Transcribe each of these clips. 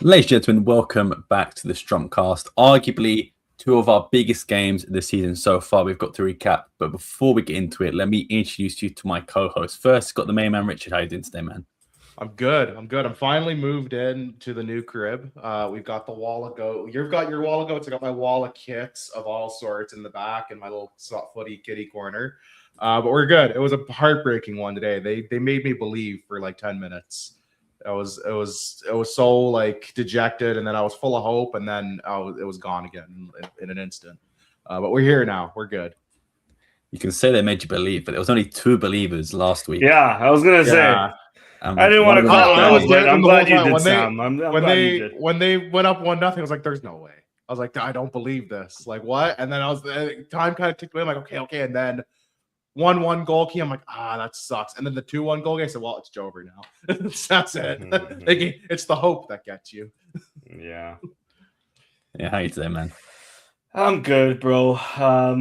Ladies and gentlemen, welcome back to the Strompcast. Arguably two of our biggest games this season so far. We've got to recap, but before we get into it, let me introduce you to my co-host. First, got the main man, Richard. How you doing today, man? I'm good. I'm finally moved in to the new crib. We've got the wall of goat. You've got your wall of goats. I got my wall of kits of all sorts in the back and my little soft footy kitty corner. But we're good. It was a heartbreaking one today. They made me believe for like 10 minutes. It was so like dejected, and then I was full of hope, and then it was gone again in an instant. But we're here now. We're good. You can say they made you believe, but there was only two believers last week. Yeah, I was gonna say. I didn't want to call it out, but I'm glad you did, Sam. When they went up 1-0, I was like, "There's no way." I was like, "I don't believe this." Like what? And then time kind of ticked away. I'm like, okay. And then 1-1 goal key. I'm like, that sucks. And then the 2-1 goal. I said, well, it's over now. That's it. It's the hope that gets you. Yeah. Yeah. How you today, man? I'm good, bro. I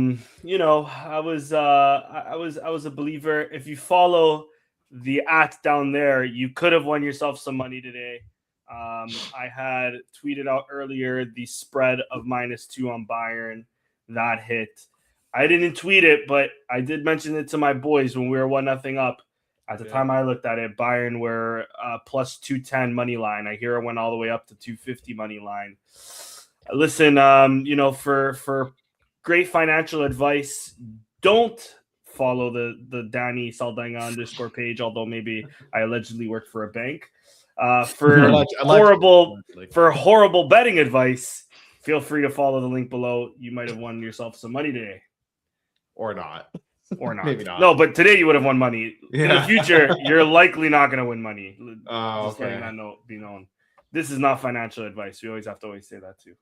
was a believer. If you follow the down there, you could have won yourself some money today. I had tweeted out earlier the spread of -2 on Bayern. That hit. I didn't tweet it, but I did mention it to my boys when we were 1-0 up. At the time I looked at it, Bayern were plus 210 money line. I hear it went all the way up to 250 money line. Listen, for great financial advice, don't follow the Danny Saldana _ page, although maybe I allegedly work for a bank. For horrible betting advice, feel free to follow the link below. You might have won yourself some money today. Or not. Maybe not. No, but today you would have won money. In the future, you're likely not going to win money. Just letting that be known. This is not financial advice. We always have to say that too.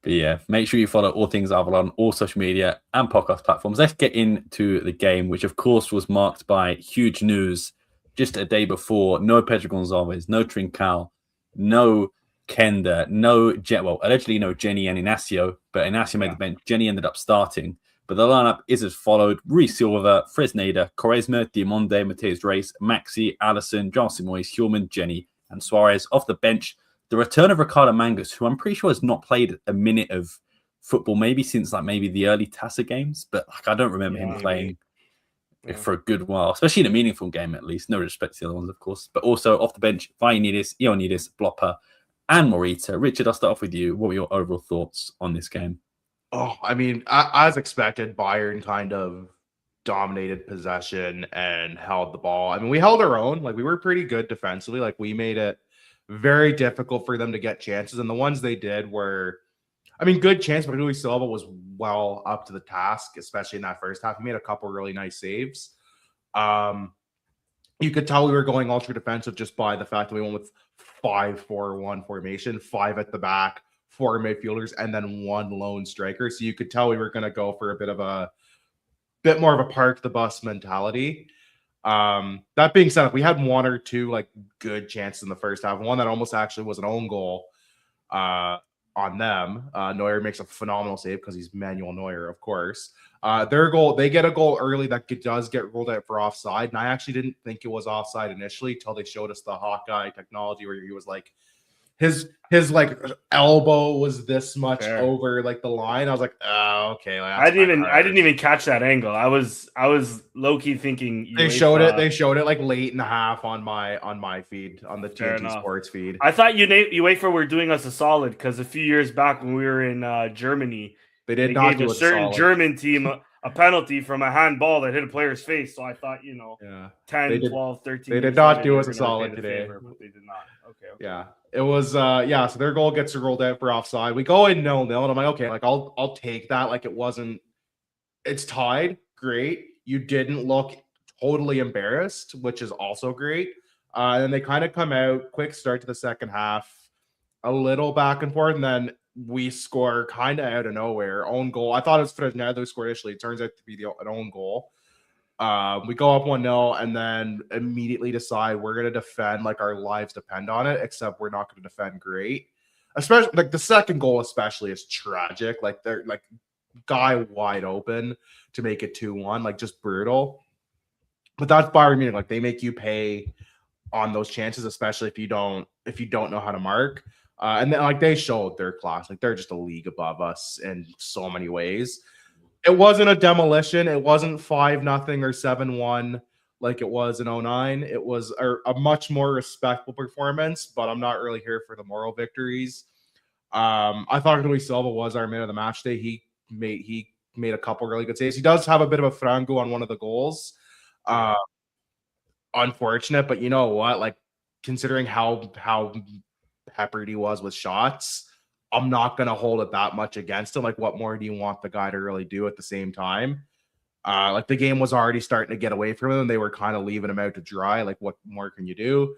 But yeah, make sure you follow all things Alvalade on all social media and podcast platforms. Let's get into the game, which of course was marked by huge news just a day before. No Pedro Gonçalves, no Trincao, no Kenda, allegedly no Jenny and Inacio, but Inacio made the bench. Jenny ended up starting. But the lineup is as followed: Rui Silva, Fresneda, Quaresma, Diamonde, Mateus Reis, Maxi, Allison, John Simoes, Hillman, Jenny, and Suarez. Off the bench, the return of Ricardo Mangus, who I'm pretty sure has not played a minute of football maybe since maybe the early Tassa games, but I don't remember him playing for a good while, especially in a meaningful game at least. No respect to the other ones, of course. But also off the bench, Vainidis, Ioannidis, Blopper, and Morita. Richard, I'll start off with you. What were your overall thoughts on this game? Oh, I mean, as expected, Bayern kind of dominated possession and held the ball. I mean, we held our own. Like, we were pretty good defensively. Like, we made it very difficult for them to get chances. And the ones they did were, I mean, good chance, but Rui Silva was well up to the task, especially in that first half. He made a couple really nice saves. You could tell we were going ultra defensive just by the fact that we went with 5-4-1 formation, 5 at the back, 4 midfielders, and then 1 lone striker. So you could tell we were going to go for a bit more of a park the bus mentality. That being said, we had 1 or 2 like good chances in the first half. One that almost actually was an own goal on them. Neuer makes a phenomenal save because he's Manuel Neuer, of course. Their goal, they get a goal early that does get ruled out for offside. And I actually didn't think it was offside initially till they showed us the Hawkeye technology where he was like, his like elbow was this much over like the line. I was like, oh, okay. Like, I didn't even catch that angle. I was low key thinking they showed it like late in the half on my feed, on the TNT Sports feed. I thought UEFA were doing us a solid because a few years back when we were in Germany, they not gave a certain German team a penalty from a handball that hit a player's face. So I thought, 10, 12, 13. They did not do us a solid today. But they did not. Okay. Yeah. It was so their goal gets rolled out for offside. We go in 0-0, and I'm like, okay, like I'll take that. Like it's tied. Great. You didn't look totally embarrassed, which is also great. And then they kind of come out, quick start to the second half, a little back and forth, and then we score kind of out of nowhere. Own goal. I thought it was Fresneda who scored initially. It turns out to be an own goal. We go up 1-0 and then immediately decide we're going to defend like our lives depend on it, except we're not going to defend great. Especially like the second goal especially is tragic. Like they're like guy wide open to make it 2-1, like just brutal. But that's Bayern Munich. Like they make you pay on those chances, especially if you don't know how to mark. And then like they showed their class, like they're just a league above us in so many ways. It wasn't a demolition. It wasn't 5-0 or 7-1 like it was in 09. It was a much more respectful performance, but I'm not really here for the moral victories. I thought Rui Silva was our man of the match day. He made a couple really good saves. He does have a bit of a frango on one of the goals. Unfortunate, but you know what? Like considering how peppered he was with shots, I'm not gonna hold it that much against him. Like, what more do you want the guy to really do at the same time? Like the game was already starting to get away from him, and they were kind of leaving him out to dry. Like, what more can you do?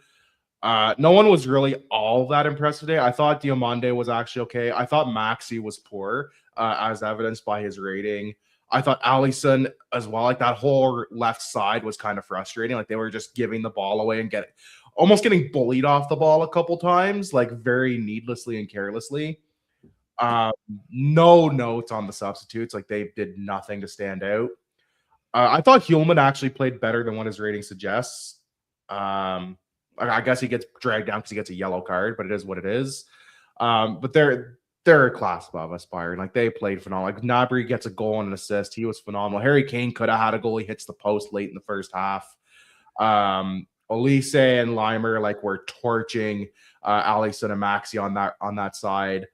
No one was really all that impressed today. I thought Diomande was actually okay. I thought Maxi was poor, as evidenced by his rating. I thought Alisson as well. Like that whole left side was kind of frustrating. Like they were just giving the ball away and almost getting bullied off the ball a couple times, like very needlessly and carelessly. No notes on the substitutes. Like they did nothing to stand out. I thought Hulman actually played better than what his rating suggests. I guess he gets dragged down because he gets a yellow card, but it is what it is. But they're a class above us, Bayern. Like they played phenomenal. Like Gnabry gets a goal and an assist. He was phenomenal. Harry Kane could have had a goal. He hits the post late in the first half. Olise and Limer like were torching Alisson and Maxi on that side.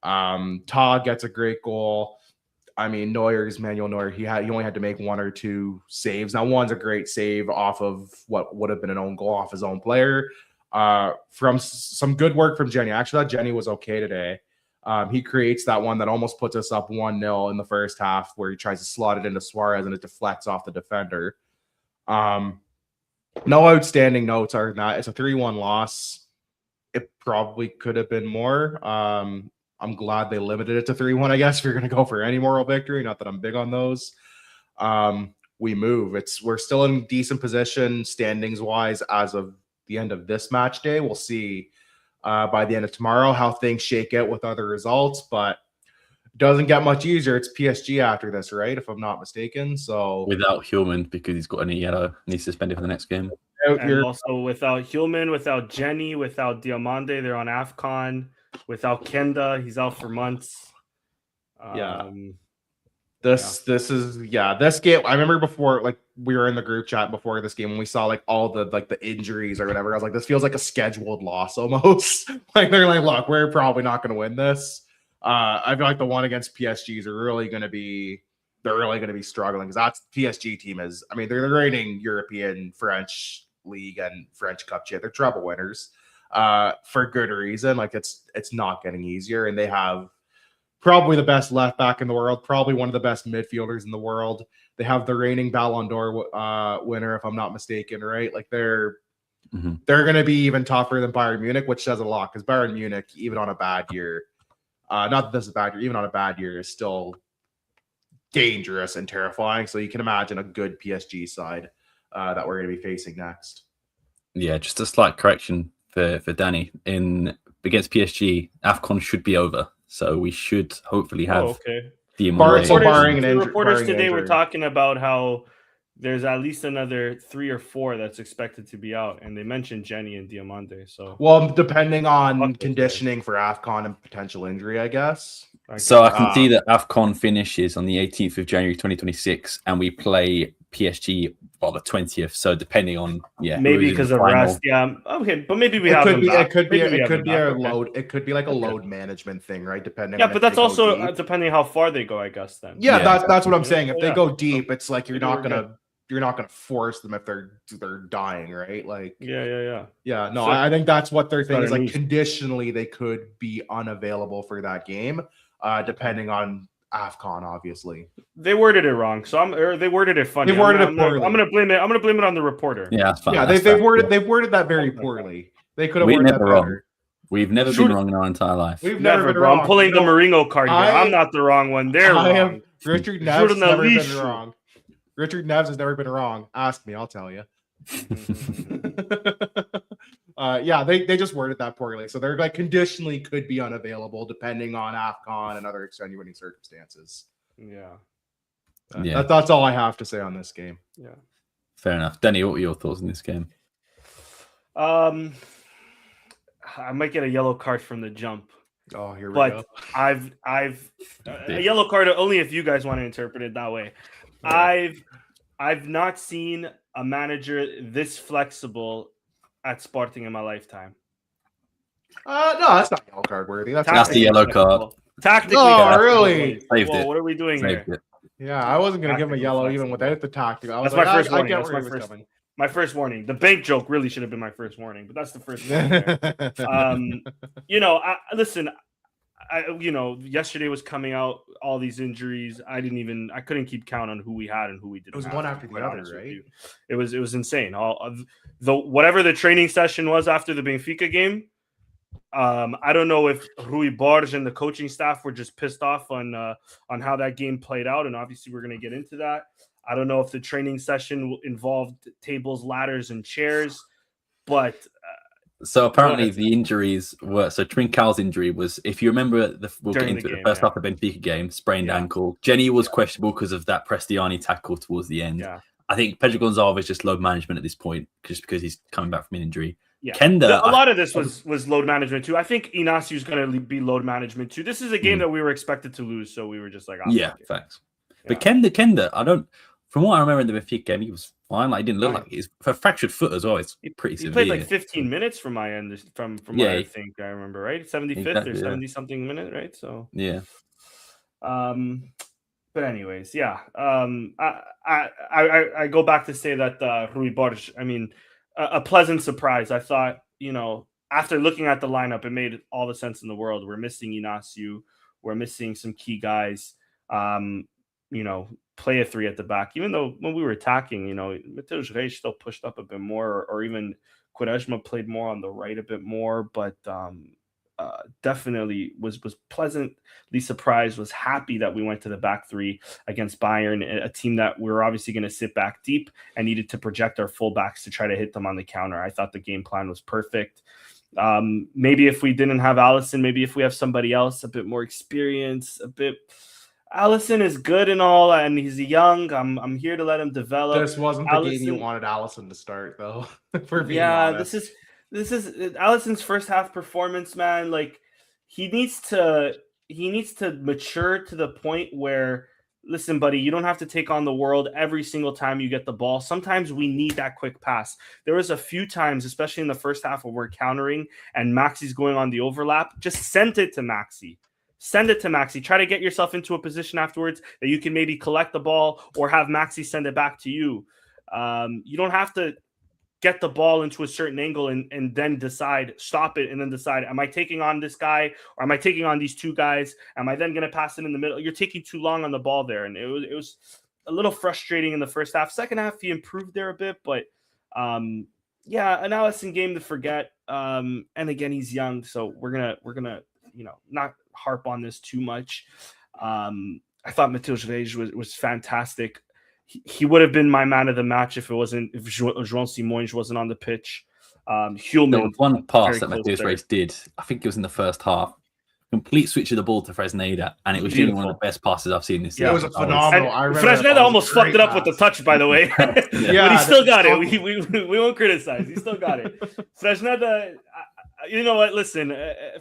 Todd gets a great goal. I mean, Manuel Neuer, he only had to make one or two saves. Now, one's a great save off of what would have been an own goal off his own player. From some good work from Jenny. Actually, that Jenny was okay today. He creates that one that almost puts us up 1-0 in the first half, where he tries to slot it into Suarez and it deflects off the defender. No outstanding notes are not. It's a 3-1 loss. It probably could have been more. I'm glad they limited it to 3-1, I guess, if you're going to go for any moral victory. Not that I'm big on those. We move. We're still in decent position standings-wise as of the end of this match day. We'll see by the end of tomorrow how things shake out with other results, but it doesn't get much easier. It's PSG after this, right? If I'm not mistaken. So without Hulman, because he's got any yellow and he's suspended for the next game. And also without Hulman, without Jenny, without Diomande, they're on AFCON. Without Kenda, he's out for months. This game. I remember before, like we were in the group chat before this game when we saw like all the injuries or whatever. I was like, this feels like a scheduled loss almost. Like they're like, look, we're probably not going to win this. I feel like the one against PSGs are really going to be. They're really going to be struggling because that's PSG team is. I mean, they're reigning European, French League, and French Cup champ. They're treble winners. For good reason. Like it's not getting easier, and they have probably the best left back in the world, probably one of the best midfielders in the world. They have the reigning Ballon d'Or winner, if I'm not mistaken, right? Like they're going to be even tougher than Bayern Munich, which says a lot because Bayern Munich, even on a bad year, not that this is a bad year, even on a bad year, is still dangerous and terrifying. So you can imagine a good PSG side that we're going to be facing next. Yeah, just a slight correction for Danny. Against PSG, AFCON should be over. So we should hopefully have the reporters today were talking about how there's at least another 3 or 4 that's expected to be out, and they mentioned Jenny and Diomande. So, well, depending on conditioning for AFCON and potential injury, I guess. So I can see that AFCON finishes on the 18th of January 2026, and we play PSG on the 20th. So depending on maybe because of rest, okay, but maybe we have. It could be a load. It could be like a load management thing, right? Depending. Yeah, but that's also depending how far they go, I guess. Then. Yeah, that's what I'm saying. If they go deep, it's like you're not gonna force them if they're dying, right? Like yeah. No, I think that's what their thing is. Like conditionally, they could be unavailable for that game, depending on AFCON. Obviously, they worded it wrong. So they worded it funny. They worded it poorly. I'm gonna blame it on the reporter. Yeah, that's fine. Yeah, they've worded that very poorly. They could have worded that better. Wrong. We've never been wrong in our entire life. We've never been wrong. I'm pulling the Maringo card here. I'm not the wrong one. They're wrong. Richard Neves has never been wrong. Richard Neves has never been wrong. Ask me, I'll tell you. They just worded that poorly. So they're like conditionally could be unavailable depending on AFCON and other extenuating circumstances. That's all I have to say on this game. Yeah. Fair enough. Danny, what were your thoughts on this game? I might get a yellow card from the jump. Oh, here we But go. I've a yellow card only if you guys want to interpret it that way. Yeah. I've not seen a manager this flexible at Sporting in my lifetime. No, that's not yellow card worthy. That's the yellow card. Tactically. Oh, really? Saved Whoa, it. what are we doing Saved here? it. Yeah, I wasn't gonna give him a Tactically yellow even flexible. without the tactic. I was That's like, my first I warning. get That's where my he was first. coming. My first warning. The bank joke really should have been my first warning, but that's the first warning. Listen. Yesterday was coming out, all these injuries. I couldn't keep count on who we had and who we didn't. It was have, one to after be the quite other, honest with right? you. It was insane. Whatever the training session was after the Benfica game, I don't know if Rui Borges and the coaching staff were just pissed off on how that game played out, and obviously we're going to get into that. I don't know if the training session involved tables, ladders, and chairs, but so apparently the injuries were Trincão's injury was, if you remember, we'll get into the first half of the Benfica game, sprained ankle. Jenny was questionable because of that Prestiani tackle towards the end. Yeah. I think Pedro Gonçalves just load management at this point, just because he's coming back from an injury. Yeah, Kenda, a lot of this was load management too. I think Inasio's going to be load management too. This is a game that we were expected to lose, so we were just like, thanks. But Kenda, from what I remember in the Benfica game, he was fine. Like, he didn't look like he's a fractured foot as well. It's pretty severe. He played like 15 minutes from my end, from what I think I remember, right? 75th or 70 something minute, right? So yeah. But anyways, yeah. I go back to say that Rui Borges, I mean, a pleasant surprise. I thought, after looking at the lineup, it made all the sense in the world. We're missing Inacio. We're missing some key guys. Play a three at the back. Even though when we were attacking, Mateus Reis still pushed up a bit more, or even Quaresma played more on the right a bit more, but definitely was pleasantly surprised, was happy that we went to the back three against Bayern, a team that we were obviously going to sit back deep and needed to project our fullbacks to try to hit them on the counter. I thought the game plan was perfect. Maybe if we didn't have Alisson, maybe if we have somebody else, a bit more experience, Alisson is good and all, and he's young. I'm here to let him develop. This wasn't the game you wanted Alisson to start, though. For being honest. This is Alisson's first half performance, man. Like, he needs to mature to the point where, listen, buddy, you don't have to take on the world every single time you get the ball. Sometimes we need that quick pass. There was a few times, especially in the first half, where we're countering and Maxi's going on the overlap. Just send it to Maxi. Send it to Maxi. Try to get yourself into a position afterwards that you can maybe collect the ball or have Maxi send it back to you. You don't have to get the ball into a certain angle and then stop it and then decide, am I taking on this guy or am I taking on these two guys? Am I then going to pass it in the middle? You're taking too long on the ball there. And it was a little frustrating in the first half. Second half, he improved there a bit, but an Alisson game to forget. And again, he's young, so we're gonna not harp on this too much. I thought Mateus Reis was fantastic. He would have been my man of the match if João Simões wasn't on the pitch. Hjulmand, there was one pass that Mateus Reis did. I think it was in the first half. Complete switch of the ball to Fresneda, and it was really one of the best passes I've seen this season. It was a phenomenal. Fresneda almost fucked it up with the touch, by the way. But he still got it. We won't criticize. He still got it. Fresneda, you know what? Listen,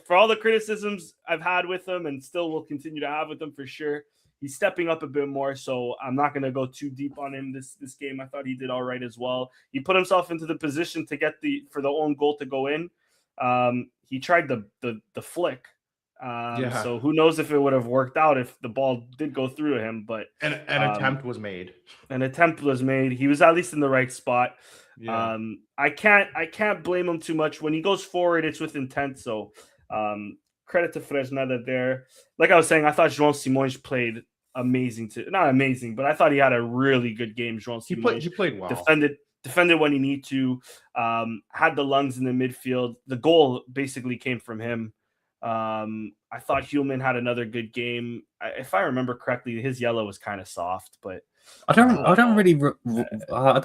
for all the criticisms I've had with him and still will continue to have with him for sure, he's stepping up a bit more, so I'm not going to go too deep on him this game. I thought he did all right as well. He put himself into the position to get for the own goal to go in. He tried the flick. So who knows if it would have worked out if the ball did go through to him, but an attempt was made. An attempt was made. He was at least in the right spot. Yeah. I can't blame him too much. When he goes forward, it's with intent. So credit to Fresneda there. Like I was saying, I thought João Simões played amazing not amazing, but I thought he had a really good game. João Simões he played well. Defended when he needed to, had the lungs in the midfield. The goal basically came from him. I thought Hjulmand had another good game. If I remember correctly, his yellow was kind of soft, but I don't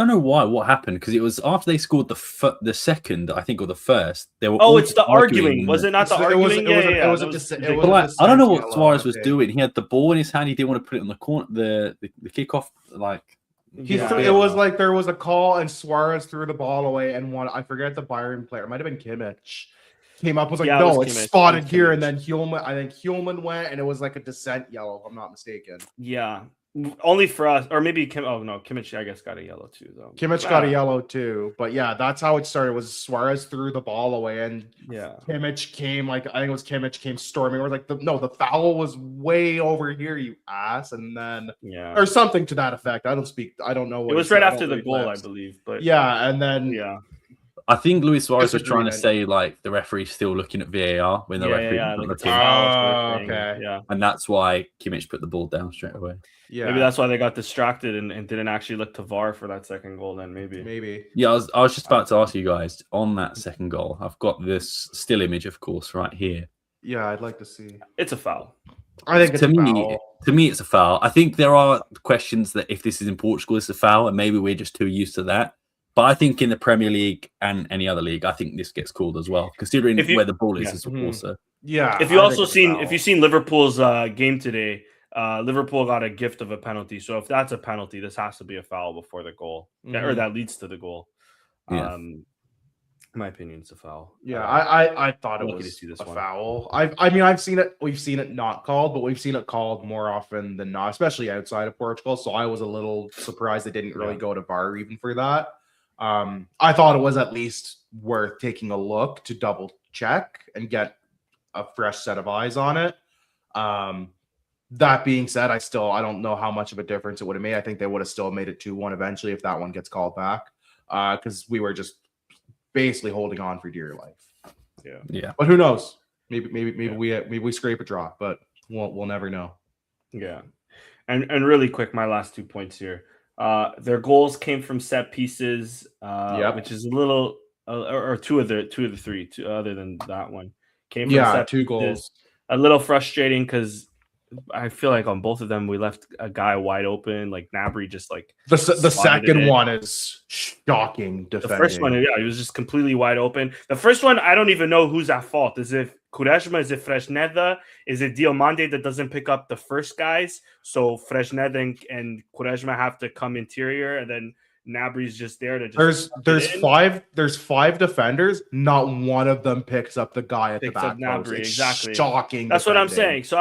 know what happened, because it was after they scored the second, I think, or the first. They were it's the arguing. Was it not the arguing? I don't know what Suarez was doing. He had the ball in his hand. He didn't want to put it on the corner, the kickoff, like It was like there was a call and Suarez threw the ball away and one. I forget the Bayern player. It might have been Kimmich. Came up was like, Yeah, no, it was it's Kimmich. spotted It was here, Kimmich. and then Hjulman. I think Hjulman went, and it was like a descent yellow. If I'm not mistaken. Yeah, only for us, or maybe Kim. Oh no, Kimmich, I guess, got a yellow too, though. Kimmich got a yellow too, but yeah, that's how it started. Was Suarez threw the ball away, and Kimmich came like I think it was Kimmich came storming. Or like the foul was way over here, you ass, and then or something to that effect. I don't know. What it was right after the goal, I believe. But yeah, and then I think Luis Suarez was trying to say like the referee's still looking at VAR when the referee was looking. Okay. Yeah. And that's why Kimmich put the ball down straight away. Yeah. Maybe that's why they got distracted and didn't actually look to VAR for that second goal then maybe. Yeah, I was just about to ask you guys on that second goal. I've got this still image, of course, right here. Yeah, I'd like to see. It's a foul. I think it's a foul. To me, it's a foul. I think there are questions that if this is in Portugal, it's a foul, and maybe we're just too used to that. But I think in the Premier League and any other league, I think this gets called as well, considering where the ball is also. Yeah. If you've seen Liverpool's game today, Liverpool got a gift of a penalty. So if that's a penalty, this has to be a foul before the goal, or that leads to the goal. Yeah. In my opinion, it's a foul. Yeah, I thought it was a foul. I mean, we've seen it not called, but we've seen it called more often than not, especially outside of Portugal. So I was a little surprised they didn't really go to VAR even for that. I thought it was at least worth taking a look to double check and get a fresh set of eyes on it. That being said, I don't know how much of a difference it would have made. I think they would have still made it 2-1 eventually if that one gets called back, because we were just basically holding on for dear life. Yeah. But who knows? Maybe we scrape a draw, but we'll never know. Yeah. And really quick, my last 2 points here. Their goals came from set pieces, which is a little, or two of the three, other than that one, came from set 2 goals. A little frustrating because I feel like on both of them we left a guy wide open. Like Gnabry just like the second one is shocking defending. The first one, he was just completely wide open. The first one, I don't even know who's at fault. Is it Quaresma? Is it Fresneda? Is it Diomande that doesn't pick up the first guys? So Fresneda and Quaresma have to come interior, and then Gnabry's just there to just. There's 5 defenders. Not one of them picks up the guy at the back. Gnabry, exactly. Shocking. That's defending. What I'm saying. So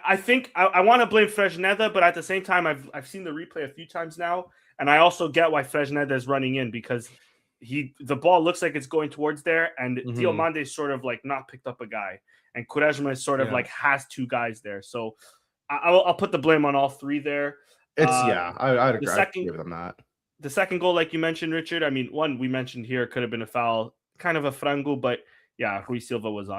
I think I want to blame Fresneda, but at the same time, I've seen the replay a few times now, and I also get why Fresneda is running in because the ball looks like it's going towards there, and Diomande sort of like not picked up a guy, and Quaresma is sort of like has 2 guys there. So I'll put the blame on all 3 there. I'd agree. I'd give them that. The second goal, like you mentioned, Richard, I mean, one we mentioned here could have been a foul, kind of a frango, but yeah, Rui Silva was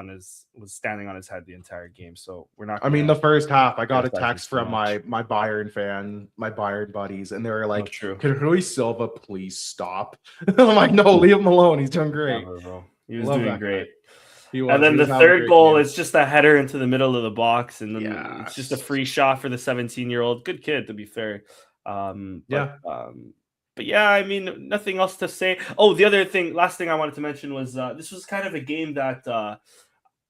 standing on his head the entire game. So we're not. I mean, the first half, I got a text from my Bayern buddies, and they were like, "Can Rui Silva please stop?" I'm like, "No, leave him alone. He's doing great. He was doing great." And then the third goal is just a header into the middle of the box, and then it's just a free shot for the 17-year-old. Good kid, to be fair. But yeah, I mean, nothing else to say. Oh, the last thing I wanted to mention was this was kind of a game that,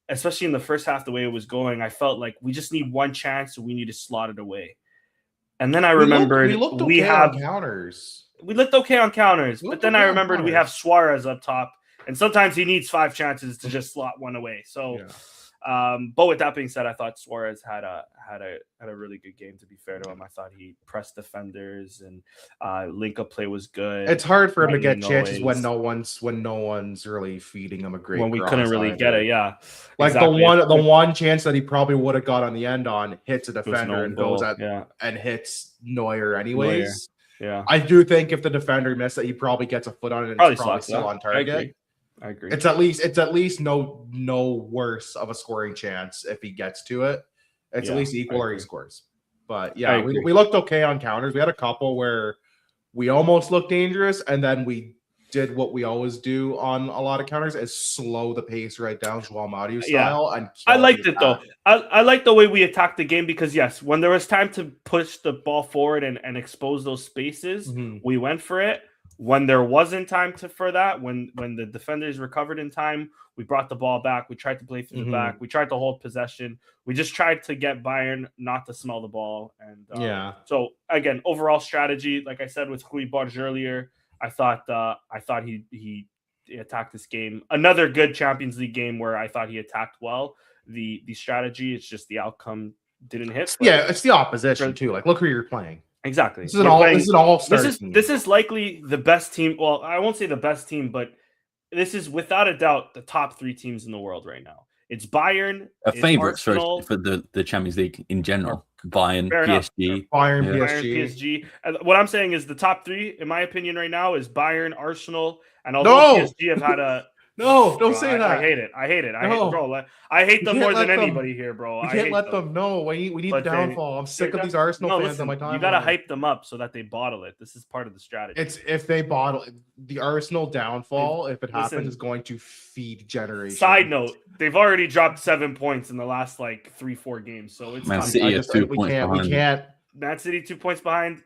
especially in the first half, the way it was going, I felt like we just need one chance, so we need to slot it away. And then I remembered we looked okay on counters. We looked okay on counters, but then I remembered we have Suarez up top, and sometimes he needs 5 chances to just slot one away. So. But with that being said, I thought Suarez had a really good game. To be fair to him, I thought he pressed defenders and link-up play was good. It's hard for him to get chances when no one's really feeding him a great. When we couldn't really get it, like exactly. the one chance that he probably would have got on the end on hits a defender and goes at and hits Neuer anyways. Yeah, I do think if the defender missed it, he probably gets a foot on it and it's probably still on target. I agree. It's at least no worse of a scoring chance if he gets to it. It's at least equal or he scores. But yeah, we looked okay on counters. We had a couple where we almost looked dangerous, and then we did what we always do on a lot of counters is slow the pace right down João Mario style. And I liked it though. I like the way we attacked the game because yes, when there was time to push the ball forward and expose those spaces, we went for it. When there wasn't time for that, when the defenders recovered in time, we brought the ball back. We tried to play through the back. We tried to hold possession. We just tried to get Bayern not to smell the ball. And so again, overall strategy, like I said with Rui Borges earlier, I thought he attacked this game. Another good Champions League game where I thought he attacked well. The strategy, it's just the outcome didn't hit. Yeah, it's the opposition too. Like, look who you're playing. Exactly. This is an all-star team. This is likely the best team. Well, I won't say the best team, but this is without a doubt the top 3 teams in the world right now. It's Bayern, favorites for the Champions League in general. Bayern, PSG, PSG. And what I'm saying is the top 3, in my opinion, right now is Bayern, Arsenal, and although PSG have had a don't say that. I hate it. I hate them more than anybody here, bro. You can't let them know. We need downfall. I'm sick of these Arsenal fans on my time. You gotta hype them up so that they bottle it. This is part of the strategy. It's if they bottle the Arsenal downfall, if it happens, is going to feed generations. Side note: they've already dropped 7 points in the last 3-4 games. So it's Man City is 2 points behind. We can't. Man City 2 points behind.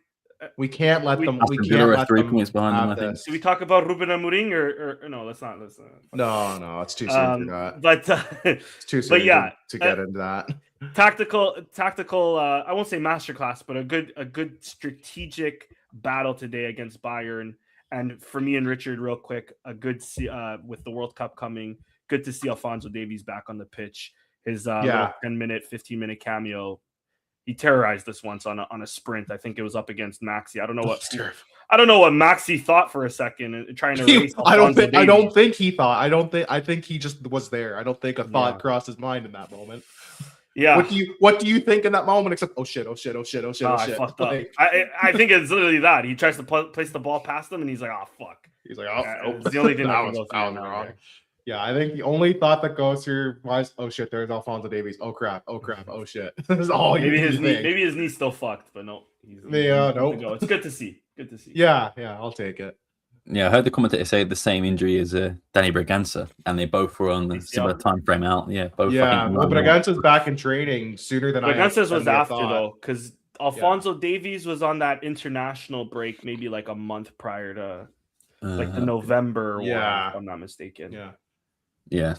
We can't let them. We can't Villa let 3 them points behind them. I think. Do we talk about Ruben Amorim or no? Let's not. No, it's too soon for that. But it's too soon. To get into that. Tactical. I won't say masterclass, but a good strategic battle today against Bayern. And for me and Richard, real quick, a good with the World Cup coming. Good to see Alphonso Davies back on the pitch. His 10-minute, 15-minute cameo. He terrorized us once on a sprint. I think it was up against Maxi. I don't know what Maxi thought for a second trying to race. I don't think he thought. I think he just was there. I don't think a thought crossed his mind in that moment. Yeah. What do you think in that moment? Except oh shit. I fucked up. I think it's literally that. He tries to place the ball past him, and he's like, oh fuck. He's like, oh, it's the only thing that was wrong. Right. Yeah, I think the only thought that goes through was, oh shit, there's Alphonso Davies. Oh crap, oh shit. This is all maybe his knee's still fucked, but no. No. It's good to see. Yeah, I'll take it. Yeah, I heard the commentator say the same injury as Danny Braganza, and they both were on the similar time frame out. Yeah, both. Yeah, well, Braganza's back in training sooner than Braganza's was after though, because Alphonso Davies was on that international break maybe like a month prior to the November one, if I'm not mistaken. Yeah,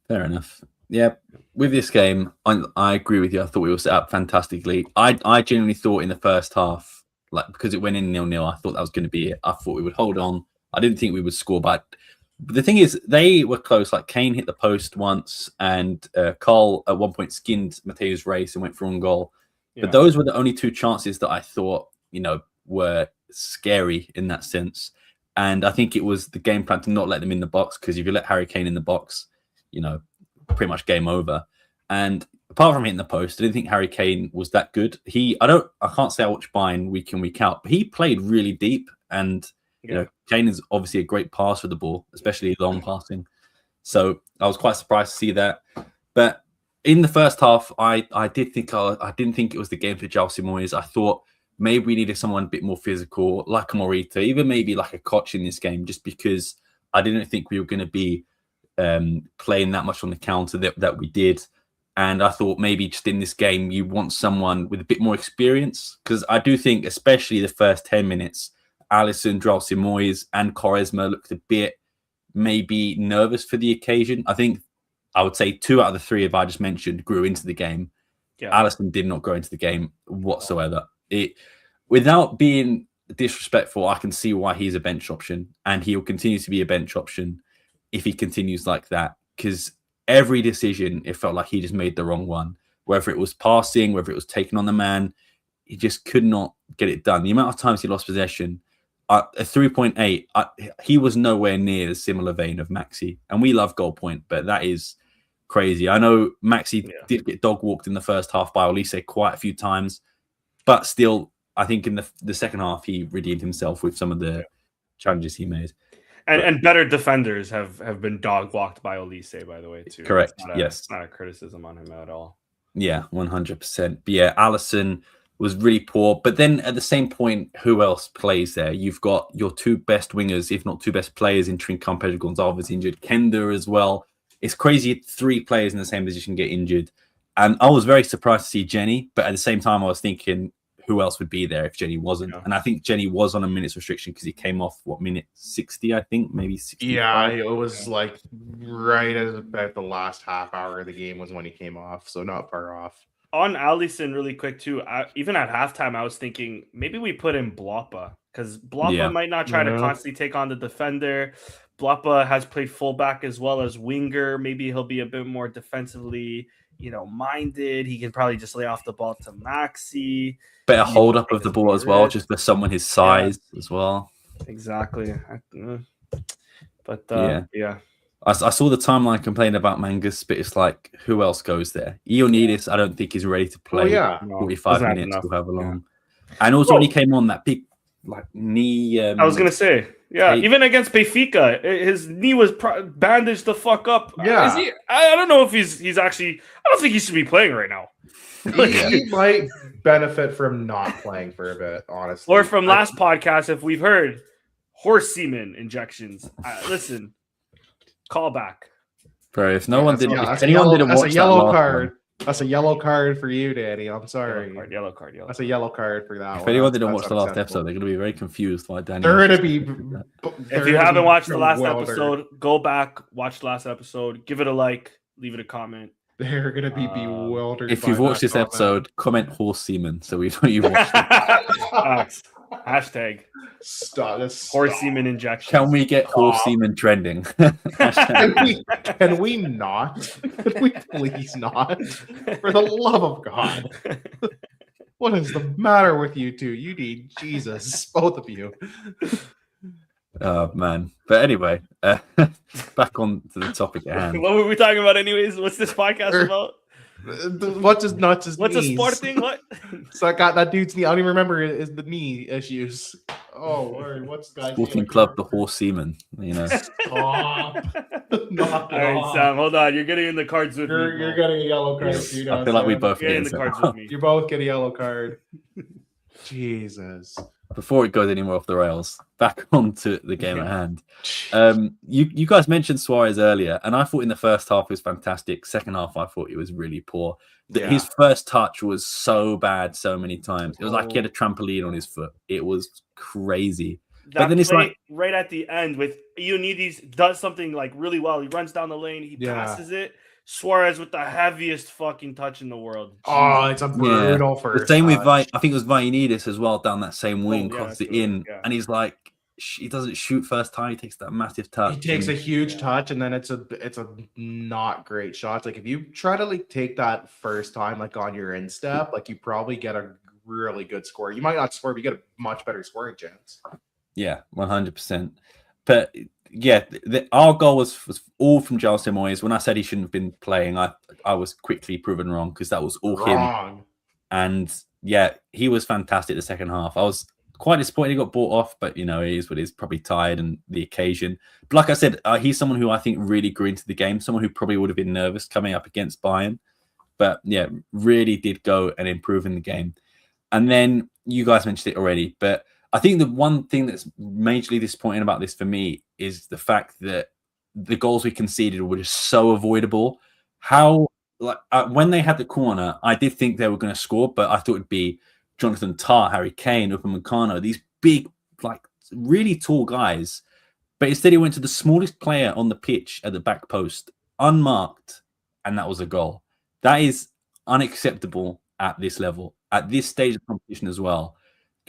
fair enough. Yeah, with this game, I agree with you. I thought we were set up fantastically. I genuinely thought in the first half, because it went in 0-0, I thought that was going to be it. I thought we would hold on. I didn't think we would score, but the thing is, they were close. Like Kane hit the post once, and Carl at one point skinned Mateus Reis and went for own goal. But those were the only 2 chances that I thought, were scary in that sense. And I think it was the game plan to not let them in the box, because if you let Harry Kane in the box, pretty much game over. And apart from hitting the post, I didn't think Harry Kane was that good. I can't say I watch Bayern week in, week out, but he played really deep. And Kane is obviously a great passer of the ball, especially long passing. So I was quite surprised to see that. But in the first half, I didn't think it was the game for Chelsea Moyes. I thought maybe we needed someone a bit more physical, like a Morita, even maybe like a Koch in this game, just because I didn't think we were going to be playing that much on the counter that we did. And I thought maybe just in this game, you want someone with a bit more experience, because I do think, especially the first 10 minutes, Alisson, Chelsea Moyes and Quaresma looked a bit maybe nervous for the occasion. I think I would say 2 out of the 3 if I just mentioned grew into the game. Alisson did not go into the game whatsoever. Without being disrespectful, I can see why he's a bench option, and he'll continue to be a bench option if he continues like that, because every decision, it felt like he just made the wrong one. Whether it was passing, whether it was taking on the man, he just could not get it done. The amount of times he lost possession, a 3.8, he was nowhere near the similar vein of Maxi. And we love goal point, but that is crazy. I know Maxi did get dog walked in the first half by Olise quite a few times, but still, I think in the second half, he redeemed himself with some of the challenges he made. And better defenders have been dog walked by Olise, by the way, too. Correct. It's not a criticism on him at all. Yeah, 100%. But yeah, Alisson was really poor. But then at the same point, who else plays there? You've got your 2 best wingers, if not 2 best players in Trincão, Pedro Gonçalves injured, Kender as well. It's crazy 3 players in the same position get injured. And I was very surprised to see Jenny, but at the same time, I was thinking, who else would be there if Jenny wasn't. Yeah. And I think Jenny was on a minutes restriction because he came off minute 60, I think, maybe 65. Yeah, it was like right at about the last half hour of the game was when he came off, so not far off. On Alisson, really quick too. Even at halftime, I was thinking maybe we put in Bloppa because Bloppa might not try to constantly take on the defender. Bloppa has played fullback as well as winger. Maybe he'll be a bit more defensively, minded. He can probably just lay off the ball to Maxi. Better hold up of the ball as well, just for someone his size as well. Exactly. But yeah. I saw the timeline complaining about Mangus, but it's like, who else goes there? Ioannidis, I don't think he's ready to play 45 minutes or however long. And also when he came on, that big knee. I was going to say, even against Benfica, his knee was bandaged the fuck up. Yeah. I don't know if he's actually, I don't think he should be playing right now. He might benefit from not playing for a bit, honestly. Or from last podcast, if we've heard horse semen injections. Listen. Call back, bro. If anyone didn't watch that's a yellow card. That's a yellow card for you, Danny. I'm sorry. Yellow card. That's a yellow card for that. If anyone didn't watch the last episode, they're going to be very confused why Danny. They're going to be. If you haven't watched the last episode, go back, watch the last episode, give it a like, leave it a comment. They're going to be bewildered. If you've watched this episode, comment horse semen so we know you've watched it. Hashtag stop horse semen injection. Can we get horse semen trending? Can we not? Can we please not? For the love of God. What is the matter with you two? You need Jesus, both of you. Oh man. But anyway, back on to the topic at hand. What were we talking about anyways? What's this podcast about? What's his knees? What's a sport thing? What? So I got that dude's knee. I don't even remember is the knee issues. Oh Lord, what's the guy's Sporting Club, the horse semen. Stop. All right, Sam, hold on. You're getting in the cards with me. You're getting a yellow card. Yes. I feel like we both get in the cards with me. You both get a yellow card. Jesus. Before it goes any more off the rails, back onto the game at hand. You guys mentioned Suarez earlier, and I thought in the first half it was fantastic. Second half, I thought it was really poor. His first touch was so bad so many times. It was like he had a trampoline on his foot. It was crazy. But then it's like right at the end with Ioannidis does something like really well. He runs down the lane, he passes it. Suarez with the heaviest fucking touch in the world. Oh, it's a brutal first. The same with I think it was Ioannidis as well down that same wing, crosses it in, and he's like, he doesn't shoot first time. He takes that massive touch. He takes a huge touch, and then it's a not great shot. Like if you try to take that first time, like on your instep, like you probably get a really good score. You might not score, but you get a much better scoring chance. Yeah, 100%. But yeah, our goal was all from Giles Moyes. When I said he shouldn't have been playing, I was quickly proven wrong because that was all him. And yeah, he was fantastic the second half. I was quite disappointed he got bought off, but he is what he is, probably tired and the occasion. But like I said, he's someone who I think really grew into the game, someone who probably would have been nervous coming up against Bayern. But yeah, really did go and improve in the game. And then you guys mentioned it already, but I think the one thing that's majorly disappointing about this for me is the fact that the goals we conceded were just so avoidable. When they had the corner, I did think they were going to score, but I thought it'd be Jonathan Tah, Harry Kane, Upamecano, these big, really tall guys. But instead, he went to the smallest player on the pitch at the back post, unmarked, and that was a goal. That is unacceptable at this level, at this stage of competition as well.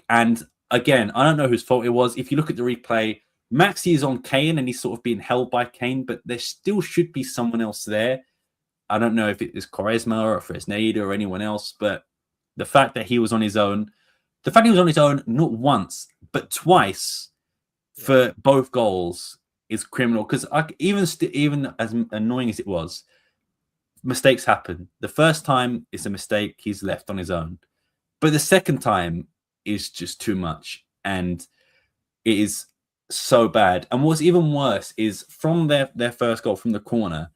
And again, I don't know whose fault it was. If you look at the replay, Maxi is on Kane and he's sort of being held by Kane, but there still should be someone else there. I don't know if it is Quaresma or Fresneda or anyone else, but the fact that he was on his own, not once, but twice for both goals is criminal. Because even as annoying as it was, mistakes happen. The first time it's a mistake, he's left on his own. But the second time is just too much. And it is so bad. And what's even worse is from their first goal from the corner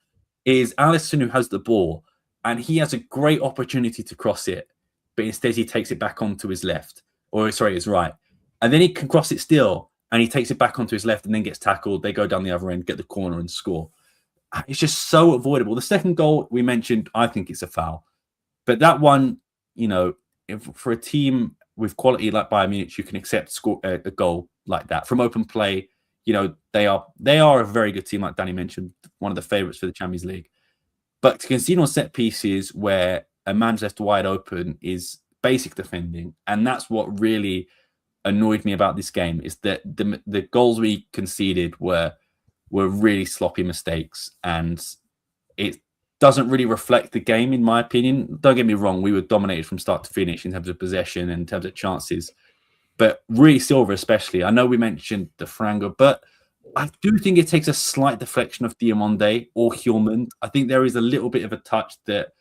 is Alisson who has the ball. And he has a great opportunity to cross it. But instead he takes it back onto his left. His right. And then he can cross it still. And he takes it back onto his left and then gets tackled. They go down the other end, get the corner and score. It's just so avoidable. The second goal we mentioned, I think it's a foul. But that one, for a team with quality like Bayern Munich, you can accept a goal like that from open play. You know, they are a very good team, like Danny mentioned, one of the favourites for the Champions League. But to concede on set pieces where a man's left wide open is basic defending, and that's what really annoyed me about this game, is that the goals we conceded were really sloppy mistakes, and it doesn't really reflect the game, in my opinion. Don't get me wrong, we were dominated from start to finish in terms of possession and in terms of chances. But really, Silva especially, I know we mentioned the Frango, but I do think it takes a slight deflection of Diomande or Hjulmand. I think there is a little bit of a touch that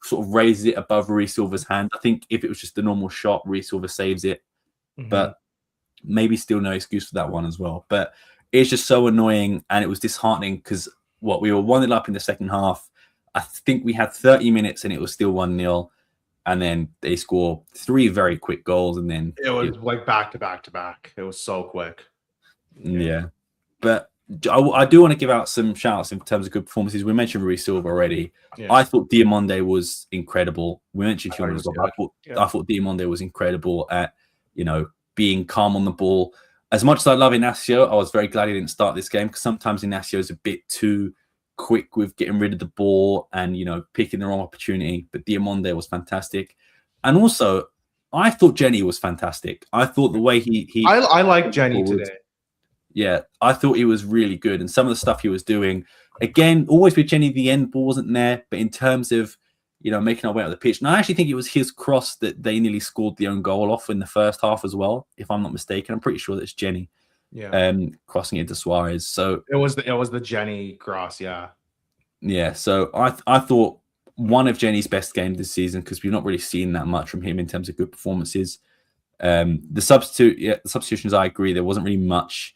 sort of raises it above Rui Silva's hand. I think if it was just a normal shot, Rui Silva saves it. But maybe still no excuse for that one as well. But it's just so annoying, and it was disheartening because we were 1-0 up in the second half. I think we had 30 minutes and it was still 1-0. And then they score 3 very quick goals, and then it was like back to back to back. It was so quick. Yeah. But I do want to give out some shouts in terms of good performances. We mentioned Rui Silva already. Yeah. I thought Diomande was incredible. We mentioned Hjulmand as well. I thought Diomande was incredible at, you know, being calm on the ball. As much as I love Inacio, I was very glad he didn't start this game, because sometimes Inacio is a bit too quick with getting rid of the ball and, you know, picking the wrong opportunity. But Diomande was fantastic. And also, I thought Jenny was fantastic. I thought the way I like Jenny today. Yeah, I thought he was really good. And some of the stuff he was doing, again, always with Jenny, the end ball wasn't there. But in terms of, you know, making our way out of the pitch, and I actually think it was his cross that they nearly scored the own goal off in the first half as well, if I'm not mistaken. I'm pretty sure that's Jenny. Yeah. Crossing into Suarez. So it was the Jenny cross, yeah. Yeah. So I thought one of Jenny's best games this season, because we've not really seen that much from him in terms of good performances. The substitutions, I agree, there wasn't really much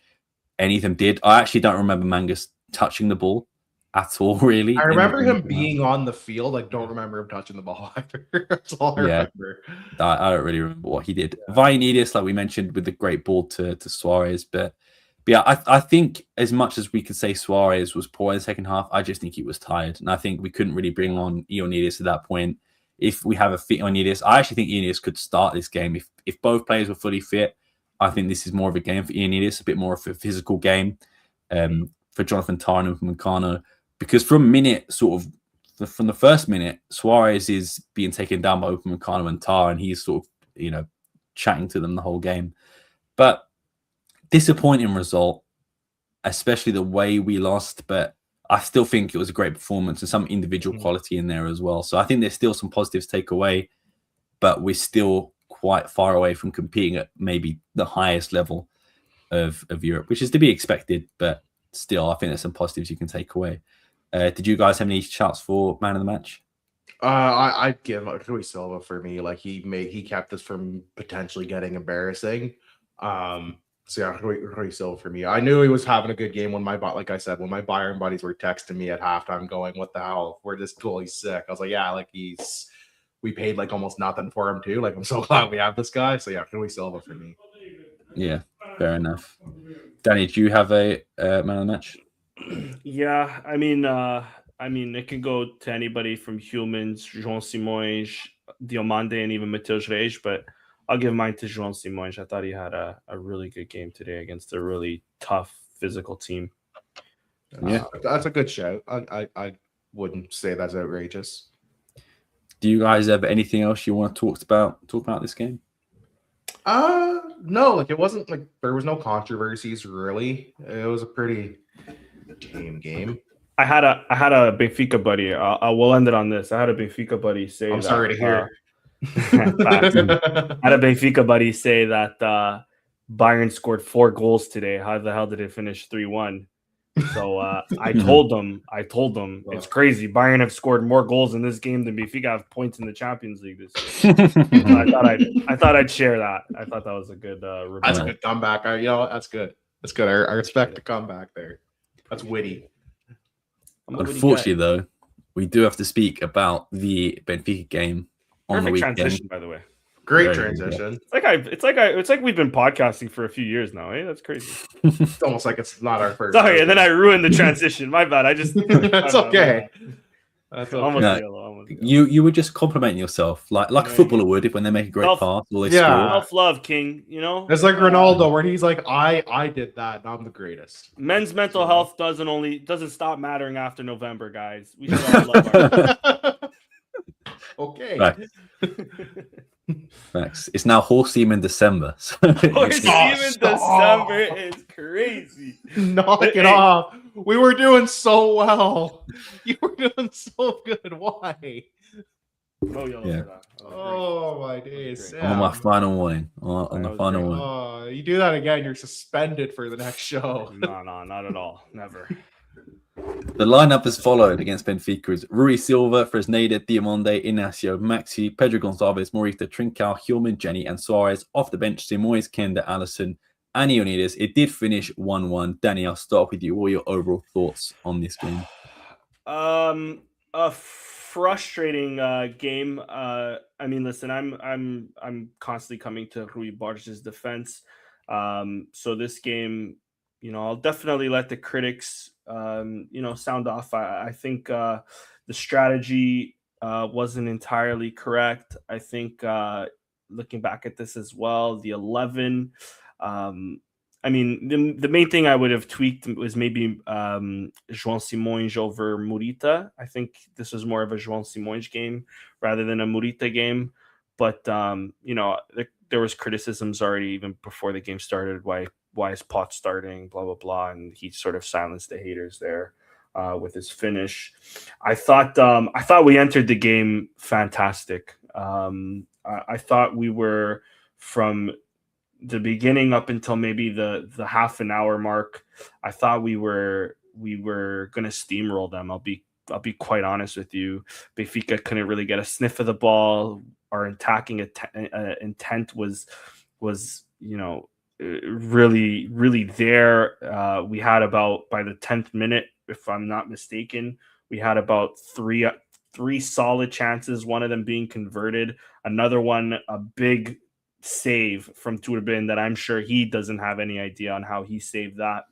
any of them did. I actually don't remember Mangus touching the ball at all, really. I remember him being on the field. I don't remember him touching the ball either. That's all I remember. I don't really remember what he did. Yeah. Vainidis, like we mentioned, with the great ball to Suarez. But yeah, I think as much as we could say Suarez was poor in the second half, I just think he was tired. And I think we couldn't really bring on Ioannidis at that point. If we have a fit Ioannidis, I actually think Ioannidis could start this game. If both players were fully fit, I think this is more of a game for Ioannidis, a bit more of a physical game for Jonathan Tah and Upamecano. Because from the first minute, Suarez is being taken down by Upamecano and Tah, and he's sort of, you know, chatting to them the whole game. But disappointing result, especially the way we lost. But I still think it was a great performance and some individual quality in there as well. So I think there's still some positives to take away, but we're still quite far away from competing at maybe the highest level of Europe, which is to be expected. But still, I think there's some positives you can take away. Did you guys have any shouts for man of the match? I'd give Rui Silva for me. Like he kept us from potentially getting embarrassing. So yeah, Rui Silva for me. I knew he was having a good game when my Bayern buddies were texting me at halftime going, "What the hell? We're this cool. He's sick." I was like, "Yeah, like we paid like almost nothing for him too. Like I'm so glad we have this guy." So yeah, Rui Silva for me. Yeah, fair enough. Danny, do you have a man of the match? Yeah, I mean, it can go to anybody from Humans, João Simões, Diomande, and even Matheus Reis, but I'll give mine to João Simões. I thought he had a really good game today against a really tough physical team. Yeah, that's a good shout. I wouldn't say that's outrageous. Do you guys have anything else you want to talk about this game? No, like it wasn't like there was no controversies really. It was a pretty tame game. I had a Benfica buddy. I will end it on this. I had a Benfica buddy say. I'm sorry to hear. I had a Benfica buddy say that Bayern scored 4 goals today. How the hell did it finish 3-1? So I told them it's crazy. Bayern have scored more goals in this game than Benfica have points in the Champions League this year. So I thought I'd share that. I thought that was a good rebuttal. That's a good comeback. That's good. That's good. I respect the comeback there. That's witty. Unfortunately, though, we do have to speak about the Benfica game on the weekend. Transition, by the way. Great transition. It's like we've been podcasting for a few years now. That's crazy. It's almost like it's not our first. Sorry, and then I ruined the transition. My bad. I just it's okay. That's almost yellow. You would just compliment yourself like a footballer would if when they make a great pass or they score. Self-love, King. You know, it's like Ronaldo, where he's like, I did that, and I'm the greatest. Men's mental health doesn't stop mattering after November, guys. We should all love our. Okay. Right. Thanks. It's now horse semen December. So horse semen December is crazy. Knock it off. We were doing so well. You were doing so good. Why? Oh my days. I'm on my final warning. On the final warning. You do that again, you're suspended for the next show. No, not at all. Never. The lineup as followed against Benfica is Rui Silva, Fresneda, Diamonde, Inacio, Maxi, Pedro Gonçalves, Morita, Trincao, Hjulman, Jenny, and Suarez. Off the bench, Simoes, Kenda, Allison, and Ioannidis. It did finish 1-1. Danny, I'll start with you. What are your overall thoughts on this game? A frustrating game. I mean, listen, I'm constantly coming to Rui Borges' defense. So this game, I'll definitely let the critics, sound off. I think the strategy wasn't entirely correct. I think looking back at this as well, the 11. I mean, the main thing I would have tweaked was maybe João Simões over Morita. I think this was more of a João Simões game rather than a Morita game. But, there was criticisms already even before the game started. Why is Pot starting? Blah, blah, blah. And he sort of silenced the haters there with his finish. I thought we entered the game fantastic. I thought we were from the beginning up until maybe the half an hour mark. I thought we were going to steamroll them. I'll be quite honest with you. Benfica couldn't really get a sniff of the ball. Our attacking intent was really, really there. We had about, by the 10th minute, if I'm not mistaken, we had about three solid chances. One of them being converted. Another one, a big save from Turbin that I'm sure he doesn't have any idea on how he saved that.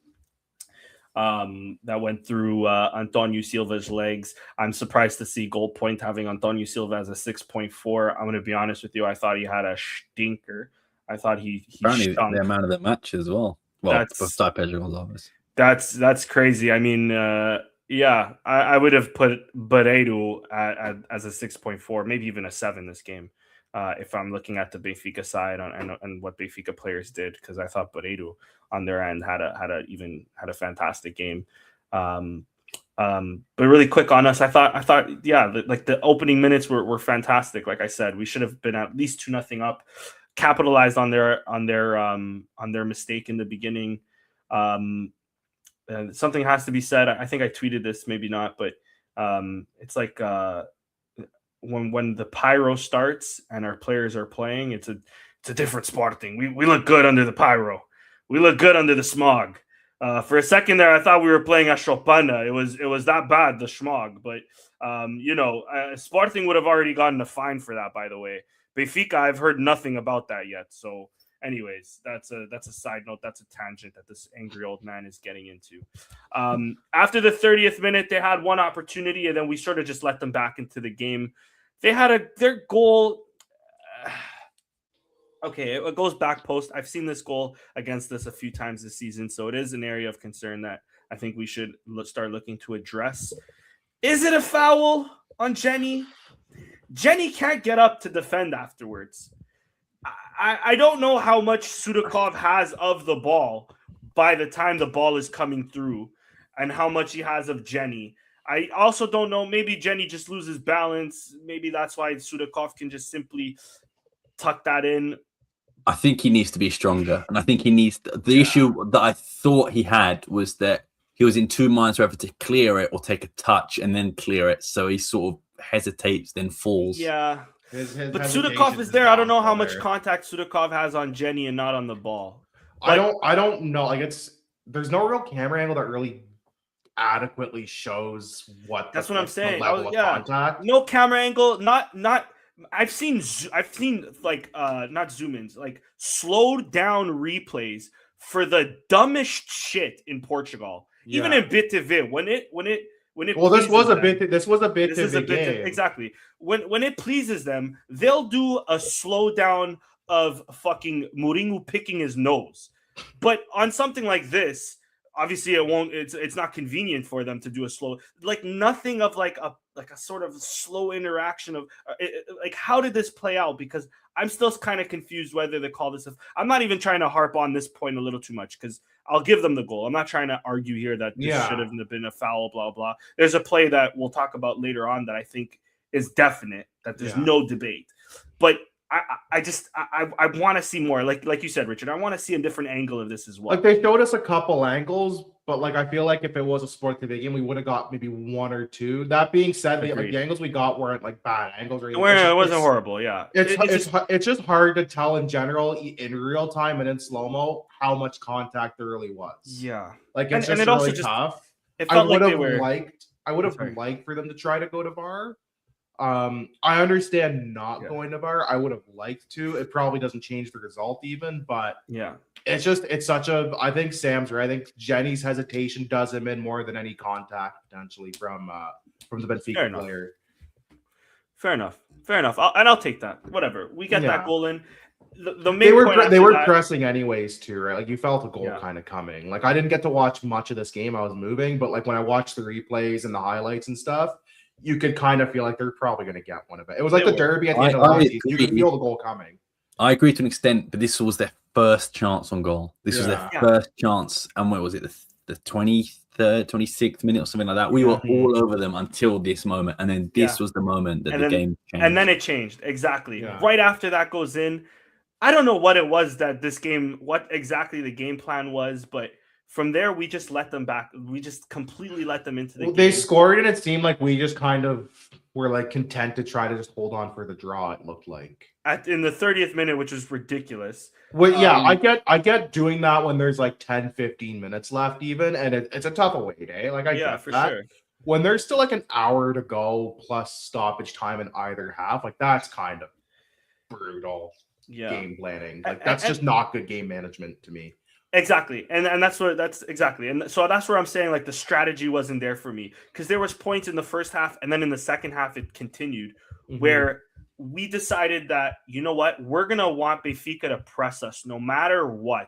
That went through Antonio Silva's legs. I'm surprised to see Goal Point having Antonio Silva as a 6.4. I'm going to be honest with you. I thought he had a stinker. I thought he apparently the man of the match as well. Well, beside Pedro Gonçalves. That's crazy. I mean, I would have put Barreiro as a 6.4, maybe even a 7 this game. If I'm looking at the Benfica side and what Benfica players did, because I thought Barreiro on their end had a fantastic game. But really quick on us, I thought the opening minutes were fantastic. Like I said, we should have been at least 2-0 up, capitalized on their mistake in the beginning. And something has to be said. I think I tweeted this, maybe not, but it's like when the pyro starts and our players are playing, it's a different Sporting. We look good under the pyro. We look good under the smog. For a second there, I thought we were playing a Chopana. It was that bad, the smog. But Sporting would have already gotten a fine for that, by the way. Benfica, I've heard nothing about that yet. So, anyways, that's a side note. That's a tangent that this angry old man is getting into. After the 30th minute, they had one opportunity, and then we sort of just let them back into the game. They had their goal. Okay, it goes back post. I've seen this goal against us a few times this season, so it is an area of concern that I think we should start looking to address. Is it a foul on Jenny? Jenny can't get up to defend afterwards. I don't know how much Sudakov has of the ball by the time the ball is coming through and how much he has of Jenny. I also don't know. Maybe Jenny just loses balance. Maybe that's why Sudakov can just simply tuck that in. I think he needs to be stronger. And I think he needs the issue that I thought he had was that he was in two minds whether to clear it or take a touch and then clear it. So he sort of hesitates, then falls. Yeah. But Sudakov is there. I don't know how much contact Sudakov has on Jenny and not on the ball. I don't know. Like there's no real camera angle that really adequately shows what that's what I'm saying. Level of contact. No camera angle. Not. I've seen like not zoom ins, like slowed down replays for the dumbest shit in Portugal. Yeah. Even in BTV, when when it Well, this was a them, bit. This was a bit. This is a bit game. exactly when it pleases them, they'll do a slowdown of fucking Mourinho picking his nose. But on something like this, obviously it won't. It's not convenient for them to do a slow, like nothing of like a sort of slow interaction of like how did this play out? Because I'm still kind of confused whether they call this. I'm not even trying to harp on this point a little too much because I'll give them the goal. I'm not trying to argue here that this should have been a foul. Blah blah. There's a play that we'll talk about later on that I think is definite. That there's no debate, but. I want to see more, like you said, Richard. I want to see a different angle of this as well. Like they showed us a couple angles, but like I feel like if it was a Sport TV game, we would have got maybe one or two. That being said, like the angles we got weren't like bad angles or anything. It wasn't horrible. Yeah, it's just hard to tell in general in real time and in slow mo how much contact there really was. Yeah, like it's just really tough. It felt like they were. I would have liked for them to try to go to VAR. I understand not going to VAR. I would have liked to. It probably doesn't change the result even, but it's such a. I think Sam's right. I think Jenny's hesitation does him in more than any contact potentially from the Benfica player. Fair enough. I'll take that. Whatever. We got that goal in. The main they were pressing anyways too, right? Like you felt a goal kind of coming. Like I didn't get to watch much of this game. I was moving, but like when I watched the replays and the highlights and stuff. You could kind of feel like they're probably going to get one of it. It was like the derby at the end of the season. You could feel the goal coming. I agree to an extent, but this was their first chance on goal. This was their first chance. And what was it? The 23rd, 26th minute or something like that. We were all over them until this moment. And then this was the moment that the game changed. And then it changed. Exactly. Yeah. Right after that goes in. I don't know what it was that this game, what exactly the game plan was, but from there, we just let them back. We just completely let them into the game. They scored, and it seemed like we just kind of were like content to try to just hold on for the draw. It looked like in the 30th minute, which was ridiculous. Well, I get doing that when there's like 10, 15 minutes left, even, and it's a tough away day. Like I get for that. Sure. When there's still like an hour to go plus stoppage time in either half, like that's kind of brutal game planning. Like that's just not good game management to me. Exactly. And that's exactly. And so that's where I'm saying like the strategy wasn't there for me because there was points in the first half and then in the second half it continued where we decided that, you know what, we're going to want Benfica to press us no matter what.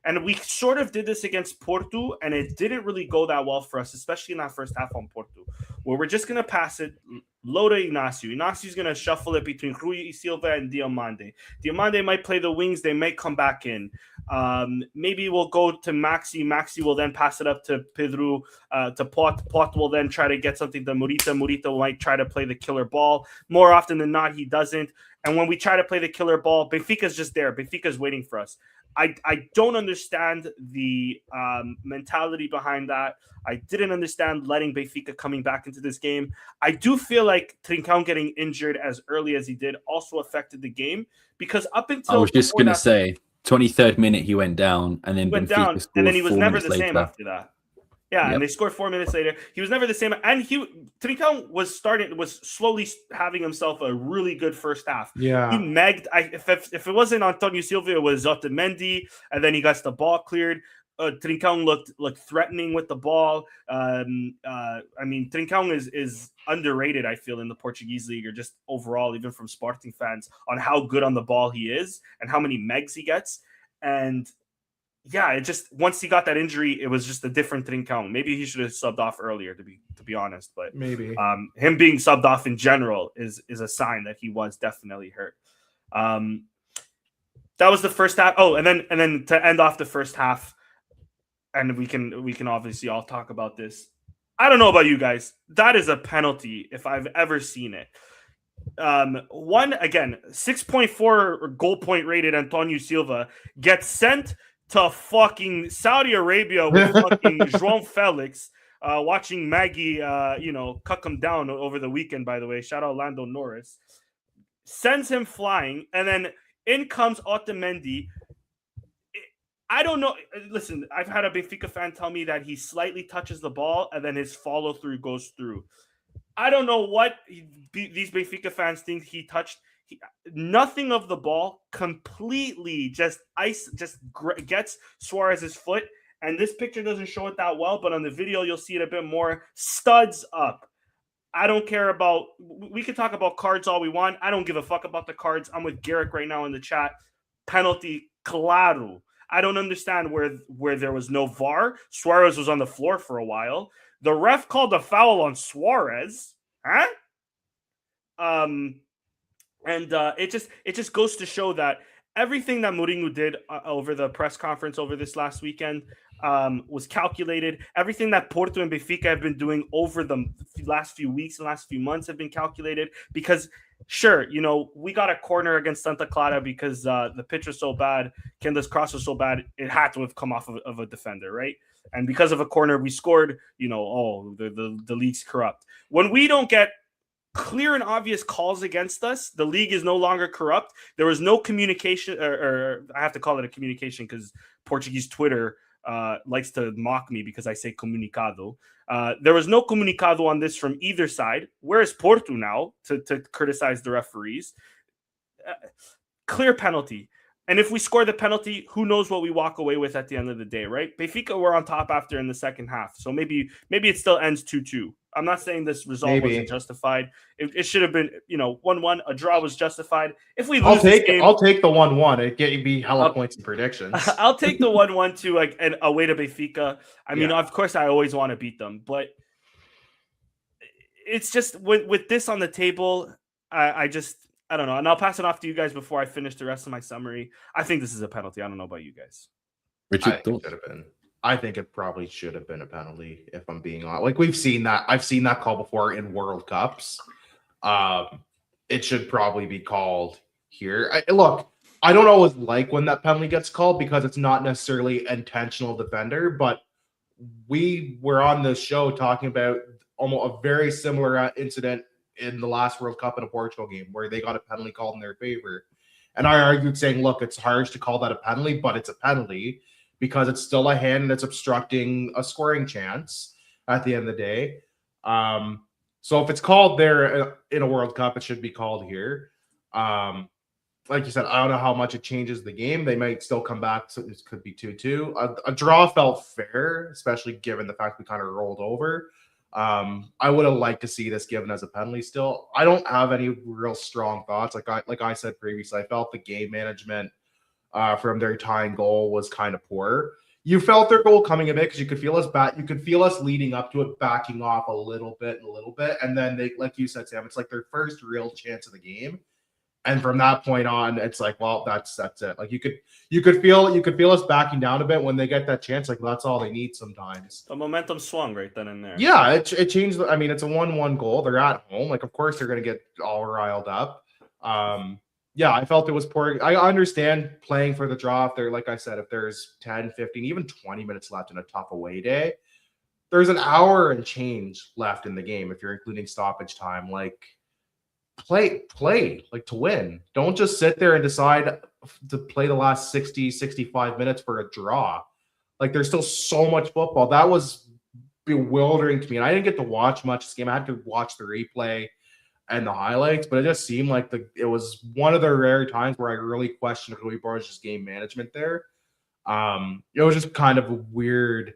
And we sort of did this against Porto, and it didn't really go that well for us, especially in that first half on Porto, where we're just going to pass it low to Ignacio. Ignacio's going to shuffle it between Rui Silva and Diomande. Diomande might play the wings. They may come back in. Maybe we'll go to Maxi. Maxi will then pass it up to Pedro, to Pot. Pot will then try to get something to Morita. Morita might try to play the killer ball. More often than not, he doesn't. And when we try to play the killer ball, Benfica's just there. Benfica's waiting for us. I don't understand the mentality behind that. I didn't understand letting Benfica coming back into this game. I do feel like Trincão getting injured as early as he did also affected the game because up until I was just going to say 23rd minute he went down and then went Benfica down and then he was never the same later. after that. Yeah, and they scored 4 minutes later. He was never the same. And Trincão was slowly having himself a really good first half. Yeah. He megged. If it wasn't Antonio Silva, it was Otamendi, and then he got the ball cleared. Trincão looked threatening with the ball. I mean, Trincão is underrated, I feel, in the Portuguese league or just overall, even from Sporting fans, on how good on the ball he is and how many megs he gets. And yeah, it just once he got that injury, it was just a different Trincão. Maybe he should have subbed off earlier, to be honest. But maybe him being subbed off in general is a sign that he was definitely hurt. That was the first half. Oh, and then to end off the first half, and we can obviously all talk about this. I don't know about you guys. That is a penalty if I've ever seen it. 6.4 goal point rated Antonio Silva gets sent to fucking Saudi Arabia with fucking João Felix, watching Maggie, cuck him down over the weekend, by the way. Shout out Lando Norris. Sends him flying, and then in comes Otamendi. I don't know. Listen, I've had a Benfica fan tell me that he slightly touches the ball, and then his follow-through goes through. I don't know what these Benfica fans think he touched. Nothing of the ball, completely just gets Suarez's foot And this picture doesn't show it that well, but on the video, you'll see it a bit more. Studs up. I don't care about, we can talk about cards all we want. I don't give a fuck about the cards. I'm with Garrick right now in the chat. Penalty, claro. I don't understand where there was no VAR. Suarez was on the floor for a while. The ref called a foul on Suarez. Huh? It just goes to show that everything that Mourinho did over the press conference over this last weekend was calculated. Everything that Porto and Benfica have been doing over the last few weeks and last few months have been calculated because, sure, we got a corner against Santa Clara because the pitch was so bad, Kenda's cross was so bad, it had to have come off of a defender, right? And because of a corner, we scored, the league's corrupt. When we don't get clear and obvious calls against us, the league is no longer corrupt. There was no communication, or I have to call it a communication because Portuguese Twitter likes to mock me because I say comunicado. There was no comunicado on this from either side. Where is Porto now to criticize the referees? Clear penalty. And if we score the penalty, who knows what we walk away with at the end of the day, right? Benfica were on top after in the second half. So maybe it still ends 2-2. I'm not saying this result wasn't justified. It should have been, 1-1. A draw was justified. If we lose this game, I'll take the 1-1. It'd be hella points in predictions. I'll take the 1-1 to away to Benfica. I mean, of course, I always want to beat them, but it's just with this on the table, I don't know. And I'll pass it off to you guys before I finish the rest of my summary. I think this is a penalty. I don't know about you guys. Richard, I think it probably should have been a penalty, if I'm being honest. Like, we've seen that. I've seen that call before in World Cups. It should probably be called here. Look, I don't always like when that penalty gets called because it's not necessarily intentional defender, but we were on this show talking about almost a very similar incident in the last World Cup in a Portugal game where they got a penalty called in their favor. And I argued saying, look, it's harsh to call that a penalty, but it's a penalty because it's still a hand and it's obstructing a scoring chance at the end of the day. So if it's called there in a World Cup, it should be called here. Like you said, I don't know how much it changes the game. They might still come back. So this could be 2-2. A draw felt fair, especially given the fact we kind of rolled over. I would have liked to see this given as a penalty still. I don't have any real strong thoughts. Like I said previously, I felt the game management from their tying goal was kind of poor. You felt their goal coming a bit because you could feel us you could feel us leading up to it, backing off a little bit. And then they, like you said, Sam, it's like their first real chance of the game. And from that point on, it's like, well, that's it. Like you could feel us backing down a bit when they get that chance. Like that's all they need sometimes. The momentum swung right then and there. Yeah, it changed. I mean, it's a 1-1 goal. They're at home. Like, of course, they're gonna get all riled up. Yeah, I felt it was poor. I understand playing for the draw. If like I said, if there's 10, 15, even 20 minutes left in a tough away day, there's an hour and change left in the game if you're including stoppage time. Like. Play like to win. Don't just sit there and decide to play the last 60, 65 minutes for a draw. Like there's still so much football. That was bewildering to me. And I didn't get to watch much this game. I had to watch the replay and the highlights, but it just seemed like it was one of the rare times where I really questioned Rui Borges' game management there. It was just kind of a weird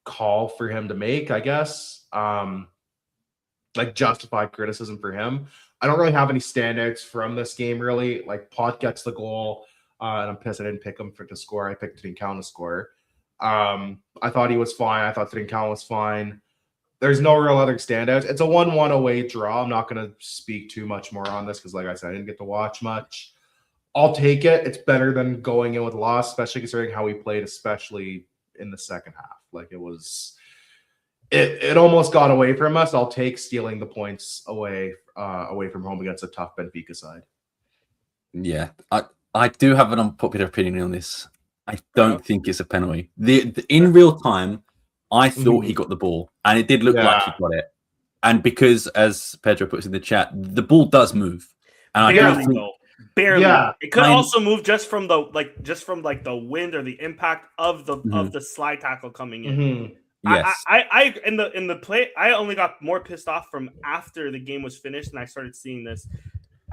call for him to make, I guess. Like justified criticism for him. I don't really have any standouts from this game, really. Like Pot gets the goal, and I'm pissed I didn't pick him to score. I picked Trincão to score. I thought he was fine. I thought Trincão was fine. There's no real other standouts. It's a 1-1 away draw. I'm not going to speak too much more on this because, like I said, I didn't get to watch much. I'll take it. It's better than going in with a loss, especially considering how we played, especially in the second half. Like it was... It almost got away from us. I'll take stealing the points away from home against a tough Benfica side. Yeah, I do have an unpopular opinion on this. I don't think it's a penalty. In real time, I thought he got the ball, and it did look like he got it. And because, as Pedro puts in the chat, the ball does move. And Barely. Yeah. It could also move just from the wind or the impact of the slide tackle coming in. Mm-hmm. Yes. I in the play, I only got more pissed off from after the game was finished and I started seeing this.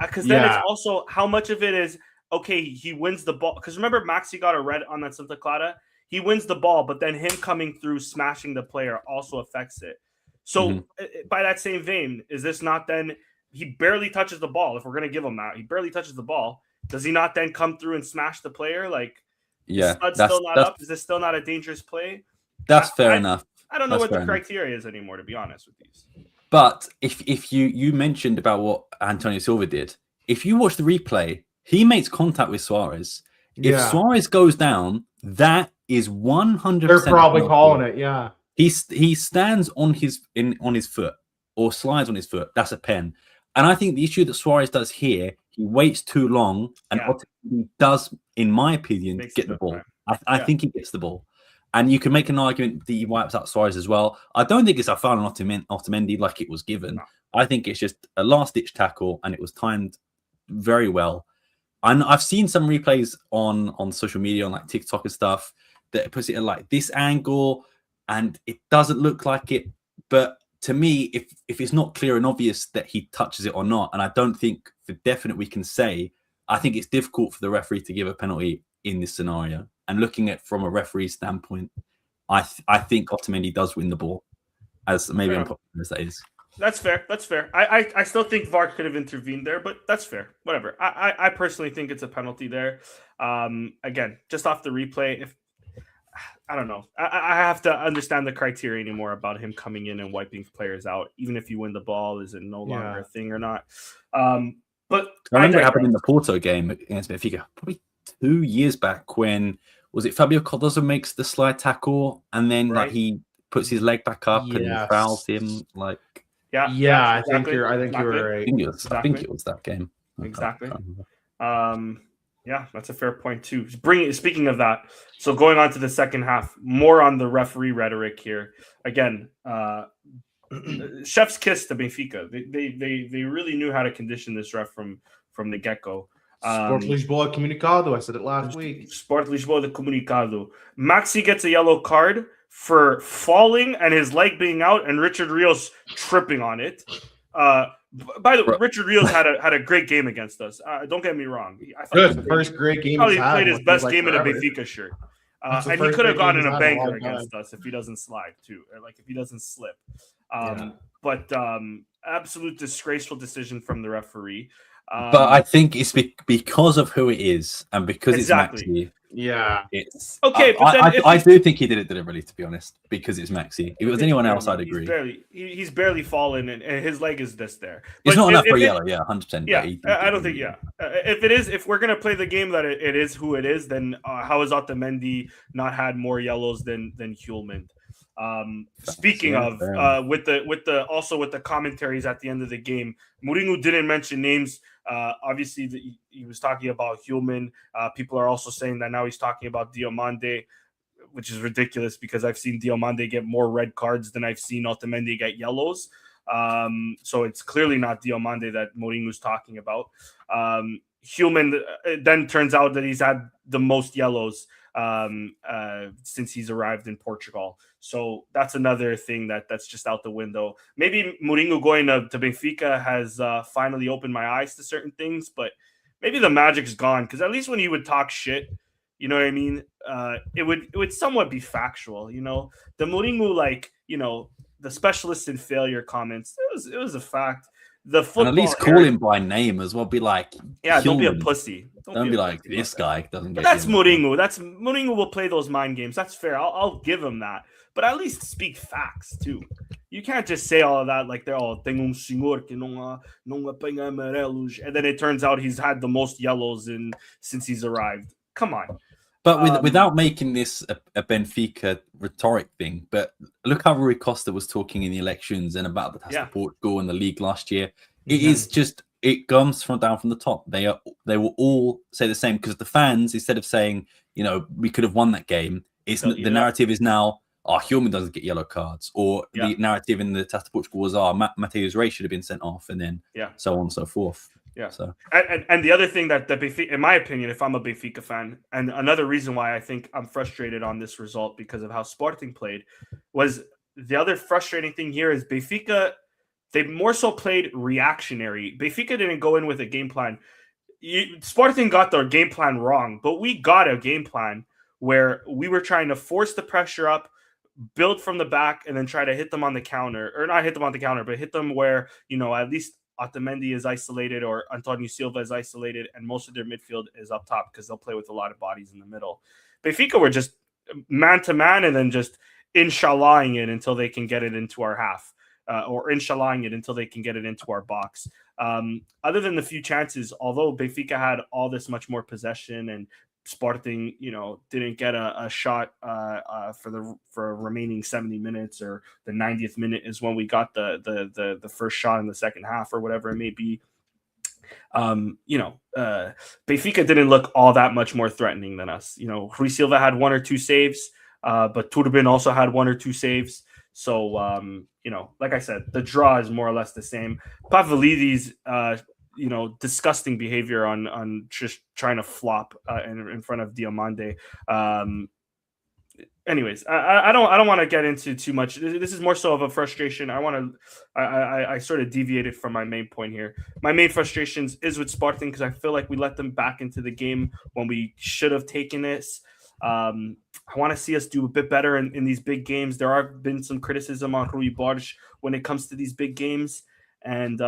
Because then it's also how much of it is okay, he wins the ball. Because remember, Maxi got a red on that Santa Clara. He wins the ball, but then him coming through, smashing the player also affects it. So by that same vein, is this not then he barely touches the ball? If we're going to give him that, he barely touches the ball. Does he not then come through and smash the player? Like, yeah, is still not up? Is this still not a dangerous play? That's fair enough. I don't know what the criteria is anymore, to be honest with these. But if you mentioned about what Antonio Silva did, if you watch the replay, he makes contact with Suarez. If Suarez goes down, that is 100%. They're probably calling it. Yeah, he stands on his foot or slides on his foot. That's a pen. And I think the issue that Suarez does here, he waits too long, and ultimately does, in my opinion, get the ball. I think he gets the ball. And you can make an argument that he wipes out Suarez as well. I don't think it's a foul on Otamendi like it was given. No. I think it's just a last-ditch tackle, and it was timed very well. And I've seen some replays on social media, on like TikTok and stuff, that puts it at like this angle, and it doesn't look like it. But to me, if it's not clear and obvious that he touches it or not, and I don't think for definite we can say, I think it's difficult for the referee to give a penalty in this scenario. And looking at from a referee standpoint, I think Otamendi does win the ball, as maybe unpopular as that is. That's fair. That's fair. I still think VAR could have intervened there, but that's fair. Whatever. I personally think it's a penalty there. Again, just off the replay, I don't know. I have to understand the criteria anymore about him coming in and wiping players out. Even if you win the ball, is it no longer a thing or not? But I remember it happened in the Porto game against Benfica, probably 2 years back, when was it Fabio Cardoso makes the slide tackle and then like he puts his leg back up and fouls him like. I think you're right. I think it was that game. Exactly. Yeah, that's a fair point too. Speaking of that, so going on to the second half, more on the referee rhetoric here. Again, chef's kiss to Benfica. They really knew how to condition this ref from the get-go. Sport Lisboa Comunicado. I said it last week. Sport Lisboa de Comunicado. Maxi gets a yellow card for falling and his leg being out, and Richard Rios tripping on it. By the way, Richard Rios had a great game against us. Don't get me wrong. I thought first great game. Probably played his best game in a Benfica shirt. And he could have gotten a banger against us if he doesn't slide too, or like if he doesn't slip. But absolute disgraceful decision from the referee. But I think it's because of who it is and because it's Maxi. Yeah, it's okay. But I do think he did it deliberately, to be honest, because it's Maxi. If it was anyone else, I'd agree. He's barely fallen, and his leg is this there. It's not enough for yellow, 100%. Yeah, I don't think. If we're gonna play the game that it is who it is, then how has Otamendi not had more yellows than Hjulmand? Speaking of, with the commentaries at the end of the game, Mourinho didn't mention names. Obviously, he was talking about Hjulmand. People are also saying that now he's talking about Diomande, which is ridiculous because I've seen Diomande get more red cards than I've seen Otamendi get yellows. So it's clearly not Diomande that Mourinho's talking about. Hjulmand then turns out that he's had the most yellows since he's arrived in Portugal. So that's another thing that's just out the window. Maybe Mourinho going to Benfica has finally opened my eyes to certain things, but maybe the magic's gone, because at least when he would talk shit, you know what I mean? It would somewhat be factual, you know? The Mourinho, the specialist in failure comments, it was a fact. The football, and at least call him by name as well. Be like, don't be a pussy. Don't be like this guy doesn't get. That's Mourinho. Mourinho will play those mind games. That's fair. I'll give him that. But at least speak facts too. You can't just say all of that like they're all tengo senhor que não apanha amarelos, and then it turns out he's had the most yellows since he's arrived. Come on. But without making this a Benfica rhetoric thing, but look how Rui Costa was talking in the elections and about the task of Portugal and the league last year. It is just, it comes down from the top. They will all say the same, because the fans, instead of saying, we could have won that game, the narrative is now, Hjulmand doesn't get yellow cards, or the narrative in the Task of Portugal was, Mateus Reis should have been sent off, and then so on and so forth. Yeah. So and the other thing that Benfica, in my opinion, if I'm a Benfica fan, and another reason why I think I'm frustrated on this result because of how Sporting played, was the other frustrating thing here is Benfica, they more so played reactionary. Benfica didn't go in with a game plan. Sporting got their game plan wrong, but we got a game plan where we were trying to force the pressure up, build from the back, and then try to hit them on the counter, or not hit them on the counter, but hit them where, at least Otamendi is isolated or Antonio Silva is isolated, and most of their midfield is up top because they'll play with a lot of bodies in the middle. Benfica were just man to man and then just inshallahing it until they can get it into our half, or inshallahing it until they can get it into our box. Other than the few chances, although Benfica had all this much more possession and Sporting, didn't get a shot for remaining 70 minutes, or the 90th minute is when we got the first shot in the second half, or whatever it may be. Benfica didn't look all that much more threatening than us. Rui Silva had 1 or 2 saves, but Turbin also had 1 or 2 saves. So, like I said, the draw is more or less the same. Pavlidis, disgusting behavior on just trying to flop in front of Diomande. Anyways, I don't want to get into too much. This is more so of a frustration. I sort of deviated from my main point here. My main frustrations is with Sporting because I feel like we let them back into the game when we should have taken this. I want to see us do a bit better in these big games. There have been some criticism on Rui Borges when it comes to these big games. And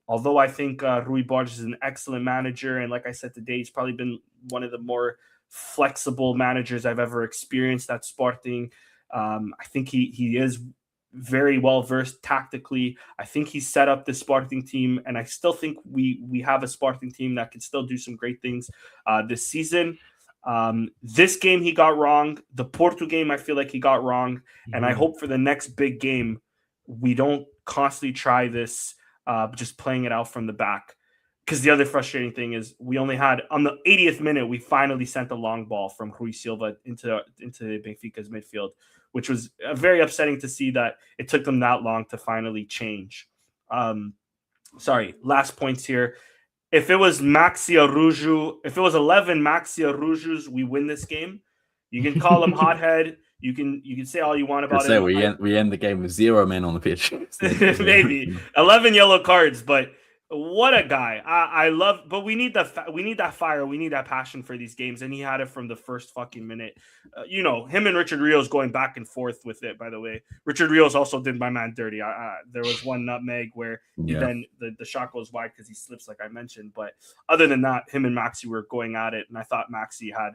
although I think Rui Borges is an excellent manager, and like I said today, he's probably been one of the more flexible managers I've ever experienced at Sporting. I think he is very well versed tactically. I think he set up the Sporting team, and I still think we have a Sporting team that can still do some great things this season. This game he got wrong. The Porto game I feel like he got wrong, and I hope for the next big game we don't constantly try this just playing it out from the back. Because the other frustrating thing is we only had, on the 80th minute, we finally sent a long ball from Rui Silva into Benfica's midfield, which was very upsetting to see that it took them that long to finally change. Last points here. If it was 11 Maxi Arujus, we win this game. You can call him hothead. You can say all you want about it. We end the game with 0 men on the pitch. Maybe 11 yellow cards, but what a guy! I love, but we need that fire, we need that passion for these games, and he had it from the first fucking minute. Him and Richard Rios going back and forth with it. By the way, Richard Rios also did my man dirty. There was one nutmeg where then the shot goes wide because he slips, like I mentioned. But other than that, him and Maxi were going at it, and I thought Maxi had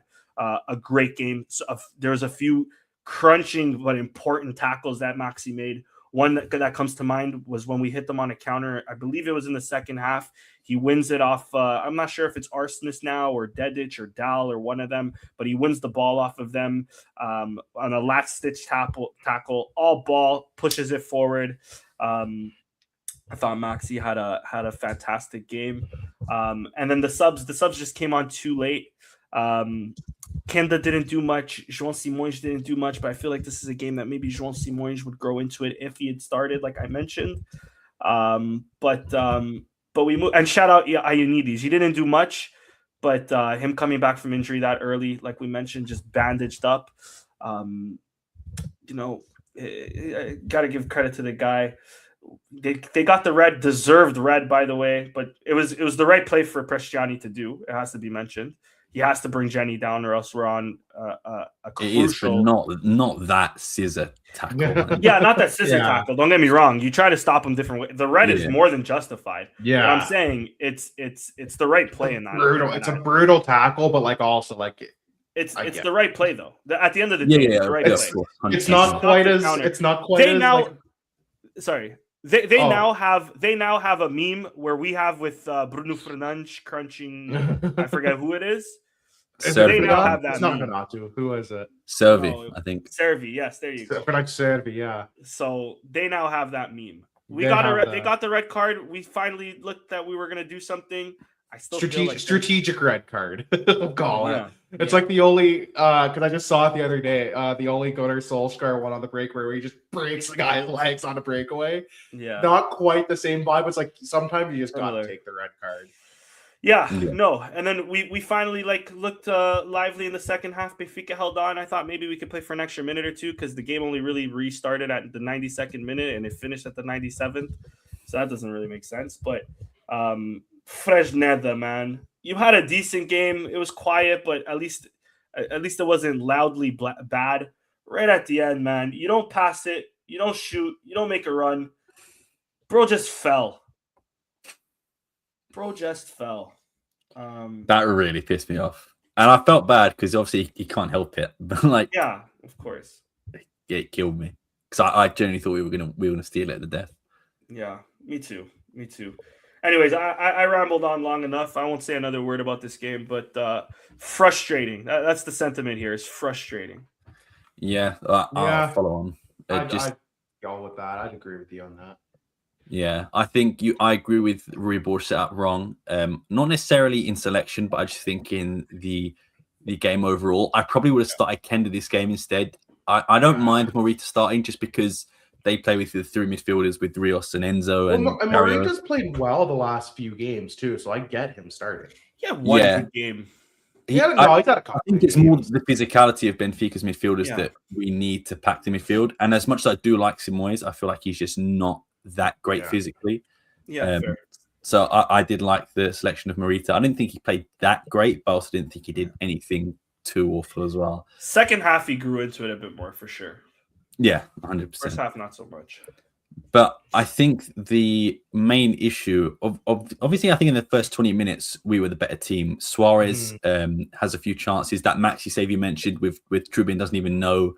a great game. So, there was a few crunching but important tackles that Maxi made. One that comes to mind was when we hit them on a counter. I believe it was in the second half. He wins it off. I'm not sure if it's Arsenis now or Dedic or Dal or one of them, but he wins the ball off of them on a last stitch tackle. All ball, pushes it forward. I thought Maxi had a fantastic game. And then the subs just came on too late. Kenda didn't do much. João Simões didn't do much, but I feel like this is a game that maybe João Simões would grow into it if he had started, like I mentioned. But we moved, and shout out Ioannidis. He didn't do much, but him coming back from injury that early, like we mentioned, just bandaged up. Got to give credit to the guy. They got the deserved red, by the way, but it was the right play for Prestiani to do. It has to be mentioned. He has to bring Jenny down, or else we're on a crucial. It is, but not that scissor tackle. Yeah, not that scissor tackle. Don't get me wrong. You try to stop him different ways. The red is more than justified. Yeah, but I'm saying it's the right play in that. Brutal. It's a brutal tackle, but also it's the right play though. At the end of the day, it's the right play. It's not quite as. It's not quite they as. Now, sorry. They now have a meme where we have with Bruno Fernandes crunching. I forget who it is. They now have that. It's not Renato. Who is it? Servi, I think. Servi, yes, there you go. Servi, yeah. So they now have that meme. They got the red card. We finally looked that we were gonna do something. I still strategic red card. Call it. It's like the only because I just saw it the other day. The only Gunnar Solskjaer one on the break where he just breaks the guy's legs on a breakaway. Yeah, not quite the same vibe. It's like sometimes you just gotta take the red card. Yeah, no. And then we finally looked lively in the second half. Benfica held on. I thought maybe we could play for an extra minute or two because the game only really restarted at the 92nd minute and it finished at the 97th. So that doesn't really make sense. But Fresneda, man. you had a decent game. It was quiet, but at least it wasn't loudly bad. Right at the end, man, you don't pass it, you don't shoot, you don't make a run. Bro just fell. That really pissed me off, and I felt bad because obviously he can't help it. But like, yeah, of course, it killed me because I genuinely thought we were gonna steal it at the death. Yeah, me too. Anyways, I rambled on long enough. I won't say another word about this game, but frustrating. That's the sentiment here. It's frustrating. Yeah, I'll follow on. I'd go with that. I'd agree with you on that. Yeah, I think I agree with Rubor set up wrong. Not necessarily in selection, but I just think in the game overall. I probably would have started Kenda this game instead. I don't mind Morita starting just because they play with the three midfielders with Rios and Enzo. And Morita's played well the last few games too, so I get him starting. Yeah, one good game. He's had a couple. I think it's more the physicality of Benfica's midfielders that we need to pack the midfield. And as much as I do like Simoes, I feel like he's just not that great physically. Yeah, fair. So I did like the selection of Morita. I didn't think he played that great, but I also didn't think he did anything too awful as well. Second half, he grew into it a bit more for sure. Yeah, 100%. First half, not so much. But I think the main issue of obviously, I think in the first 20 minutes we were the better team. Suarez has a few chances. That Maxi save you mentioned with Trubin doesn't even know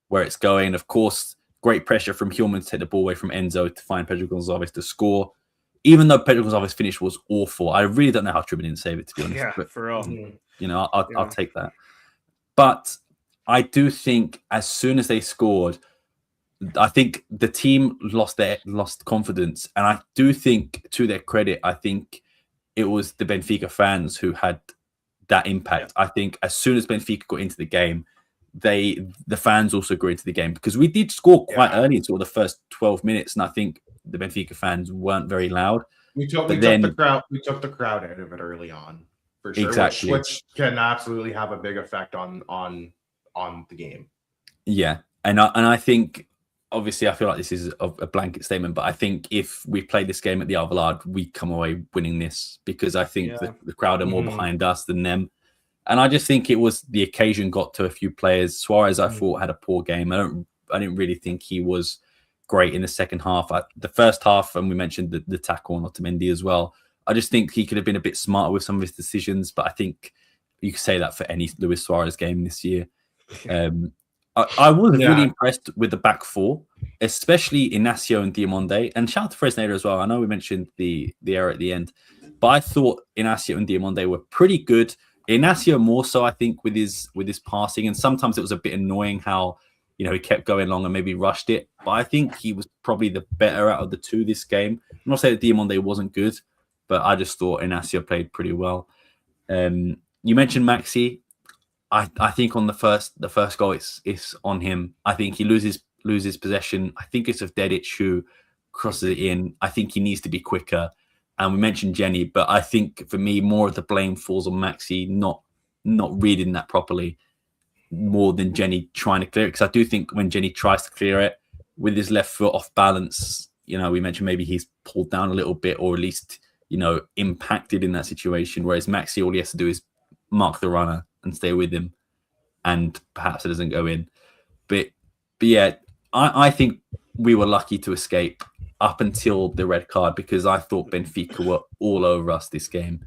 where it's going. Of course, great pressure from Hillman to take the ball away from Enzo to find Pedro Gonçalves to score. Even though Pedro Gonçalves' finish was awful, I really don't know how Trubin didn't save it, to be honest. Yeah, but, for real. You know, I'll take that. But I do think as soon as they scored, I think the team lost confidence, and I do think, to their credit, I think it was the Benfica fans who had that impact. I think as soon as Benfica got into the game, the fans also got into the game because we did score quite early in sort of the first 12 minutes, and I think the Benfica fans weren't very loud. We took the crowd out of it early on, for sure. Exactly, which can absolutely have a big effect on the game. Yeah, and I think. Obviously, I feel like this is a blanket statement, but I think if we play this game at the Alvalade, we come away winning this because I think the crowd are more behind us than them. And I just think it was the occasion got to a few players. Suarez, I thought, had a poor game. I didn't really think he was great in the second half. The first half, and we mentioned the tackle on Otamendi as well. I just think he could have been a bit smarter with some of his decisions, but I think you could say that for any Luis Suarez game this year. I was really impressed with the back four, especially Inacio and Diamonde, and shout out to Fresneda as well. I know we mentioned the error at the end, but I thought Inacio and Diamonde were pretty good. Inacio more so, I think, with his passing, and sometimes it was a bit annoying how he kept going long and maybe rushed it. But I think he was probably the better out of the two this game. I'm not saying that Diamonde wasn't good, but I just thought Inacio played pretty well. You mentioned Maxi. I think on the first goal, it's on him. I think he loses possession. I think it's of Dedic who crosses it in. I think he needs to be quicker. And we mentioned Jenny, but I think for me, more of the blame falls on Maxi not reading that properly, more than Jenny trying to clear it. Because I do think when Jenny tries to clear it with his left foot off balance, we mentioned maybe he's pulled down a little bit, or at least impacted in that situation. Whereas Maxi, all he has to do is mark the runner and stay with him, and perhaps it doesn't go in. But yeah, I think we were lucky to escape up until the red card, because I thought Benfica were all over us this game.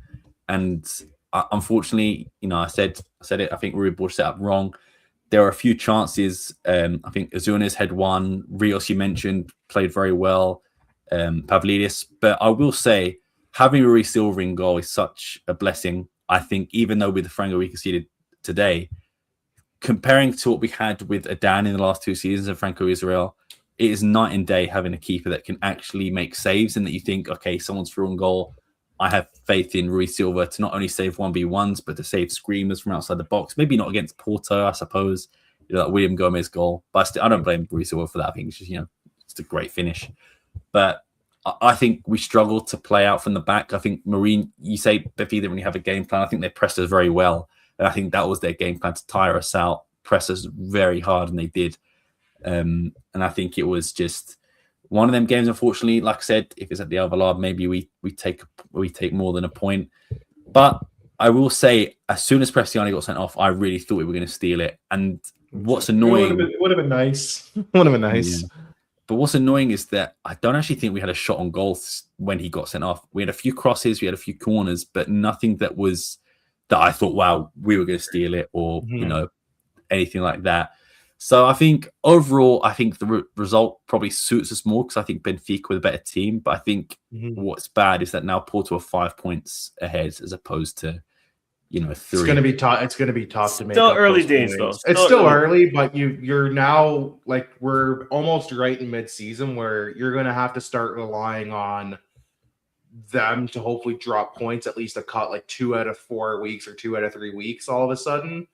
And unfortunately, I said it, I think Rubor set up wrong. There are a few chances. I think Azuna's had one. Rios, you mentioned, played very well. Pavlidis. But I will say, having Rui Silva in goal is such a blessing. I think even though with the Franco we conceded today, comparing to what we had with Adan in the last two seasons of Franco Israel, it is night and day having a keeper that can actually make saves, and that you think, okay, someone's through on goal. I have faith in Rui Silva to not only save 1v1s, but to save screamers from outside the box. Maybe not against Porto, I suppose, that William Gomez goal. But I don't blame Rui Silva for that. I think it's just, it's a great finish. But I think we struggled to play out from the back. I think Marine, you say Benfica didn't really have a game plan. I think they pressed us very well. And I think that was their game plan, to tire us out, press us very hard, and they did. And I think it was just one of them games, unfortunately. Like I said, if it's at the Alvalade, maybe we take more than a point. But I will say, as soon as Prestiani got sent off, I really thought we were going to steal it. And what's annoying... It would have been nice. Would have been nice. Yeah. But what's annoying is that I don't actually think we had a shot on goal when he got sent off. We had a few crosses, we had a few corners, but nothing that I thought, wow, we were going to steal it or, anything like that. So I think overall, the result probably suits us more because I think Benfica were the better team. But I think what's bad is that now Porto are 5 points ahead as opposed to, 3. It's going to be tough. It's going to be tough to make. Still early days, though. It's still early, but you're now like we're almost right in mid-season where you're going to have to start relying on them to hopefully drop points at least a cut like 2 out of 4 weeks or 2 out of 3 weeks. All of a sudden,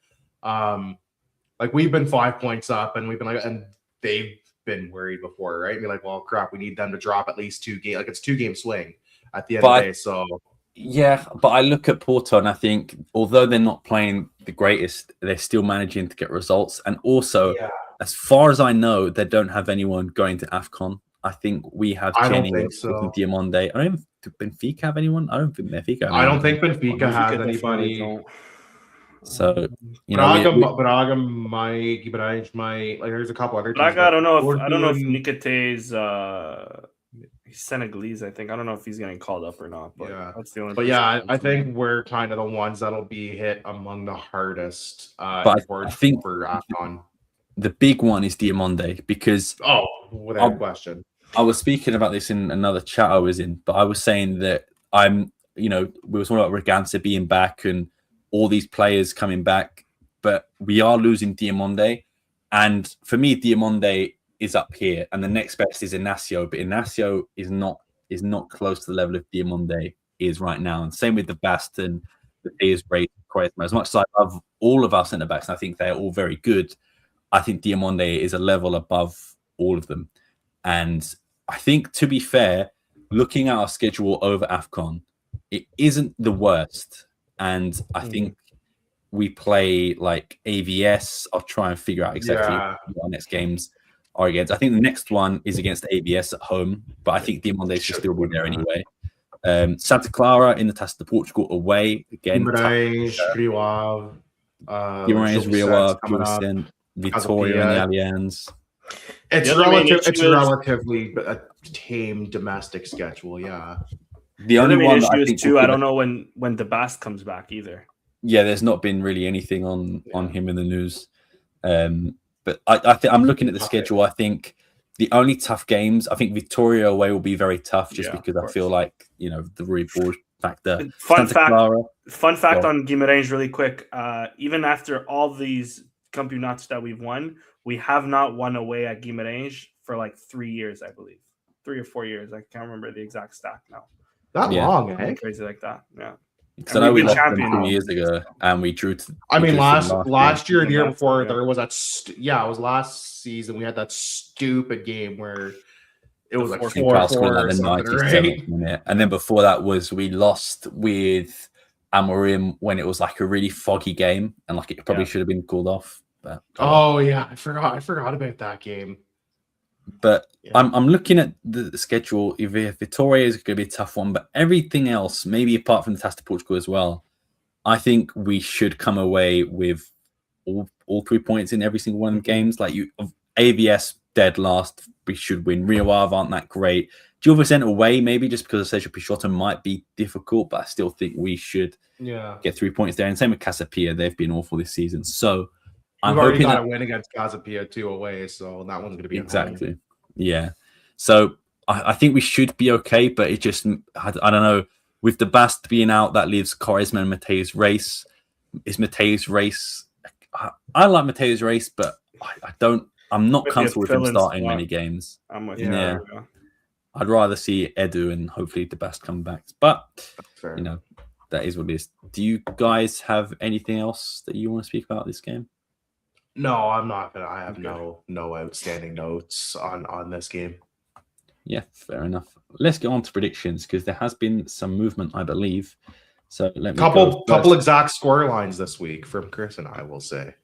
like we've been 5 points up, and we've been like, and they've been worried before, right? Be like, well, crap, we need them to drop at least 2 games. Like it's 2-game swing at the end of the day. So. Yeah, but I look at Porto and I think, although they're not playing the greatest, they're still managing to get results. And also, as far as I know, they don't have anyone going to AFCON. I think we have Kenny and Diamonde. I don't even do Benfica have anyone. I don't think Benfica. I don't think Benfica has anybody. So Braga might. Like, there's a couple other. Braga, I don't know if Nicote's. He's Senegalese, I think. I don't know if he's getting called up or not. But that's the only. But I think we're kind of the ones that'll be hit among the hardest. But I think for AFCON, the big one is Diamonde because without question. I was speaking about this in another chat I was in, but I was saying that we were talking about Reganza being back and all these players coming back, but we are losing Diamonde, and for me, Diamonde is up here, and the next best is Inacio, but Inacio is not close to the level of Diamonde is right now. And same with the Baston, the Diaz, Quaresma. As much as I love all of our centre backs, and I think they're all very good, I think Diamonde is a level above all of them. And I think, to be fair, looking at our schedule over AFCON, it isn't the worst. And I think we play like AVS. I'll try and figure out exactly what our next games are against. I think the next one is against ABS at home, but I think Diamonde should still be there anyway. Santa Clara in the Taça de Portugal away again. Guimarães, Rio Ave, Vitória in the Allianz. It's relatively a tame domestic schedule, yeah. The only one that I think I don't know when the Bast comes back either. Yeah, there's not been really anything on him in the news. But I think I'm looking at the schedule. I think the only tough games, I think Vitória away will be very tough just because I feel like, the reward factor. Fun fact on Guimarães really quick. Even after all these campeonatos that we've won, we have not won away at Guimarães for like 3 years, I believe. 3 or 4 years. I can't remember the exact stat now. That long, eh? Crazy like that, yeah. Because I know we lost them 2 years ago, and we drew. Last year, the year before, there was that. It was last season. We had that stupid game where it was like 4-4 or something, right? Minute. And then before that we lost with Amorim when it was like a really foggy game, and like it probably should have been called off. But I forgot about that game. But I'm looking at the schedule. Vitória is going to be a tough one, but everything else, maybe apart from the Taça de Portugal as well, I think we should come away with all 3 points in every single one of the games. Like AVS dead last, we should win. Rio Ave aren't that great. Gil Vicente away, maybe just because Sergio Peixoto might be difficult, but I still think we should get 3 points there. And same with Casapia, they've been awful this season. So We've already got a win against Casapia 2 away, so that one's going to be exactly. Yeah. So I think we should be okay, but it just, I don't know, with the Bast being out, that leaves Quaresma and Mateus Reis. Is Mateus Reis? I like Mateus Reis, but I'm not comfortable with him starting many games. I'm with you. Yeah. I'd rather see Edu and hopefully the Bast come back. But, that is what it is. Do you guys have anything else that you want to speak about this game? No, I'm not gonna. I have no outstanding notes on this game. Yeah, fair enough. Let's get on to predictions because there has been some movement, I believe. So let me couple exact score lines this week from Chris and I will say.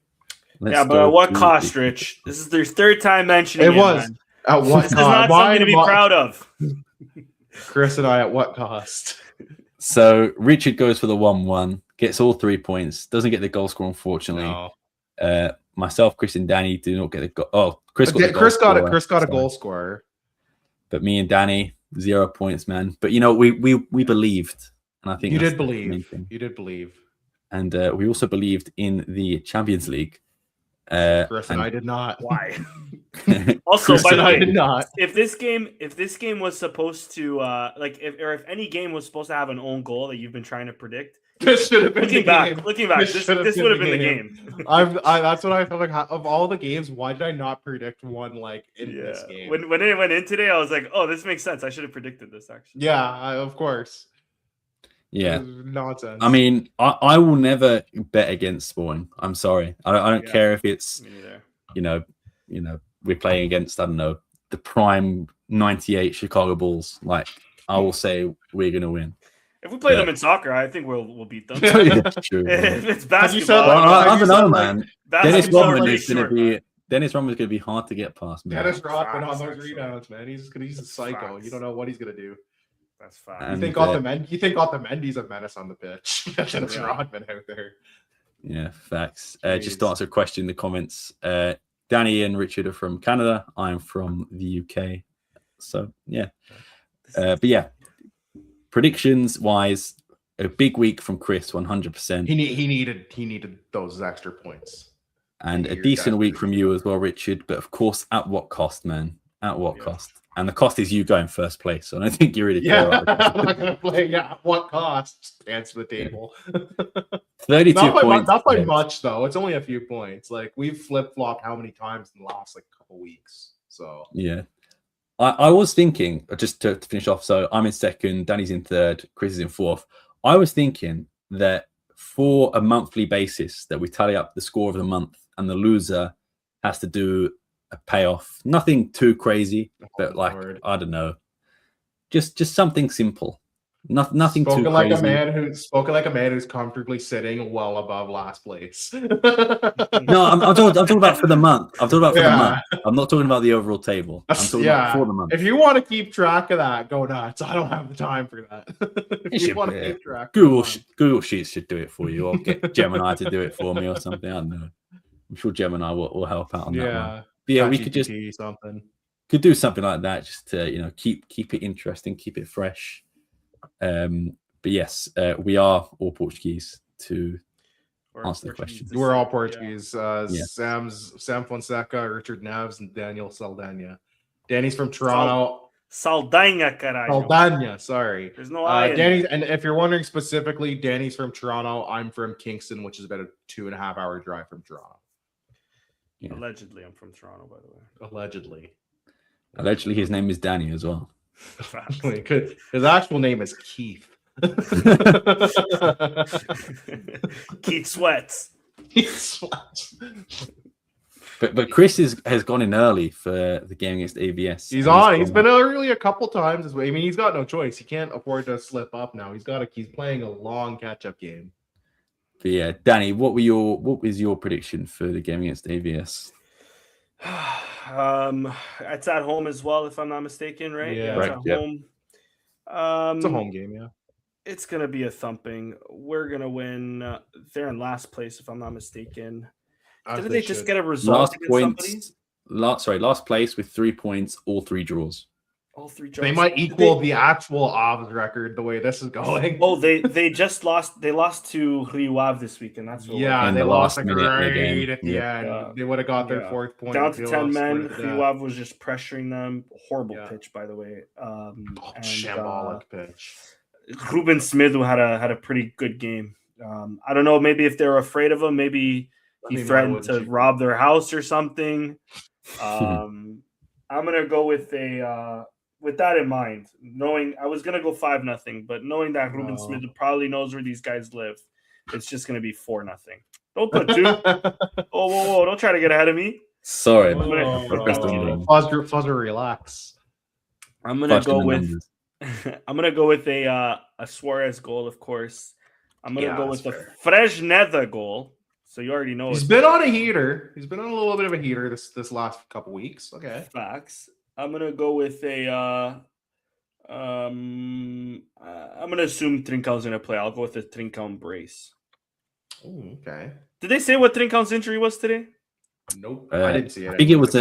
But at what cost, Rich? This is their third time mentioning it. Was at what cost? This is not something to be proud of. Chris and I, at what cost? So Richard goes for the 1-1, gets all 3 points, doesn't get the goal score, unfortunately. No. Myself, Chris, and Danny do not get the goal. Oh, Chris got the goal Chris got scorer, it. Chris got a sorry. goal scorer. But me and Danny, 0 points, man. But you know, we believed, and I think You that's did the main believe. thing. You did believe. And we also believed in the Champions League. Chris and I did not. Why? Also, Chris by and the I way, did not. if this game was supposed to if any game was supposed to have an own goal that you've been trying to predict, This should have been looking the back, game. this would have been the game. That's what I felt like. Of all the games, why did I not predict one like in this game? When it went in today, I was like, oh, this makes sense. I should have predicted this actually. Yeah, of course. Yeah, nonsense. I mean, I will never bet against Sporting. I'm sorry. I don't care if it's Me neither. you know we're playing against, I don't know, the prime 98 Chicago Bulls. Like, I will say we're gonna win. If we play them in soccer, I think we'll beat them. Yeah, true. If it's Have basketball, you said, I don't know, like, man. Dennis Rodman is going to be hard to get past, man. Dennis Rodman on those Facts, rebounds, man. He's a psycho. Facts. You don't know what he's gonna do. That's fine. And, You think Otamendi's a menace on the pitch? Dennis Yeah. Rodman out there. Yeah, facts. Just to answer a question in the comments, Danny and Richard are from Canada. I'm from the UK. So, yeah. But yeah, predictions wise, a big week from Chris, 100%. He needed those extra points. And a decent week from you as well, Richard. But of course, at what cost, man? At what cost? And the cost is you going first place. So I don't think you really care. Yeah, I'm not gonna play. Yeah, at what cost? Dance to the table. 32 not points. by much though. It's only a few points. Like, we've flip flopped how many times in the last couple weeks. So yeah. I was thinking, just to finish off, so I'm in second, Danny's in third, Chris is in fourth. I was thinking that for a monthly basis that we tally up the score of the month and the loser has to do a payoff. Nothing too crazy, but I don't know. Just something simple. Nothing too crazy. Spoken like a man who's comfortably sitting well above last place. No, I'm talking about for the month. I'm talking about for the month. I'm not talking about the overall table. I'm talking about for the month. If you want to keep track of that, go nuts. I don't have the time for that. If you want to keep track, Google Sheets should do it for you, or get Gemini to do it for me, or something. I don't know. I'm sure Gemini will help out on that one. But yeah, we could just could do something like that, just to keep it interesting, keep it fresh. But yes, we are all Portuguese to answer the question. We're all Portuguese. Sam Fonseca, Richard Neves, and Daniel Saldana. Danny's from Toronto. Saldanha, caralho. Saldana, sorry. There's no I. Danny, and if you're wondering specifically, Danny's from Toronto. I'm from Kingston, which is about a 2.5 hour drive from Toronto. Yeah. Allegedly, I'm from Toronto, by the way. Allegedly, his name is Danny as well. His actual name is Keith. Keith Sweats. But Chris has gone in early for the game against AVS. He's been early a couple times. I mean, he's got no choice. He can't afford to slip up now. He's playing a long catch-up game. But yeah, Danny, what was your prediction for the game against AVS? It's at home as well, if I'm not mistaken, right? Yeah, it's at home. It's a home game, yeah. It's gonna be a thumping. We're gonna win. They're in last place, if I'm not mistaken. Didn't they just get a result Last place with 3 points, all 3 draws. All 3 draws. They might equal the actual Avs record the way this is going. Oh, they just lost. They lost to Rio Ave this week, and that's what they lost right at the end. They would have got their 4th point. Down to 10 men. Rio Ave was just pressuring them. Horrible pitch, by the way. Shambolic pitch. Ruben Smith had a pretty good game. I don't know. Maybe if they're afraid of him, maybe he threatened to rob their house or something. I'm gonna go with with that in mind, knowing I was gonna go 5-0, but knowing that Ruben Smith probably knows where these guys live, it's just gonna be 4-0. Don't put 2. Whoa! Don't try to get ahead of me. Sorry, Fuzzer, relax. I'm gonna go with a Suarez goal, of course. I'm gonna go with the Fresneda goal. So you already know he's been on a heater. He's been on a little bit of a heater this last couple weeks. Okay, facts. I'm gonna go with a I'm gonna assume Trincão's gonna play. I'll go with the Trincão brace. Ooh, okay. Did they say what Trincão's injury was today? Nope. I didn't see it. I think it was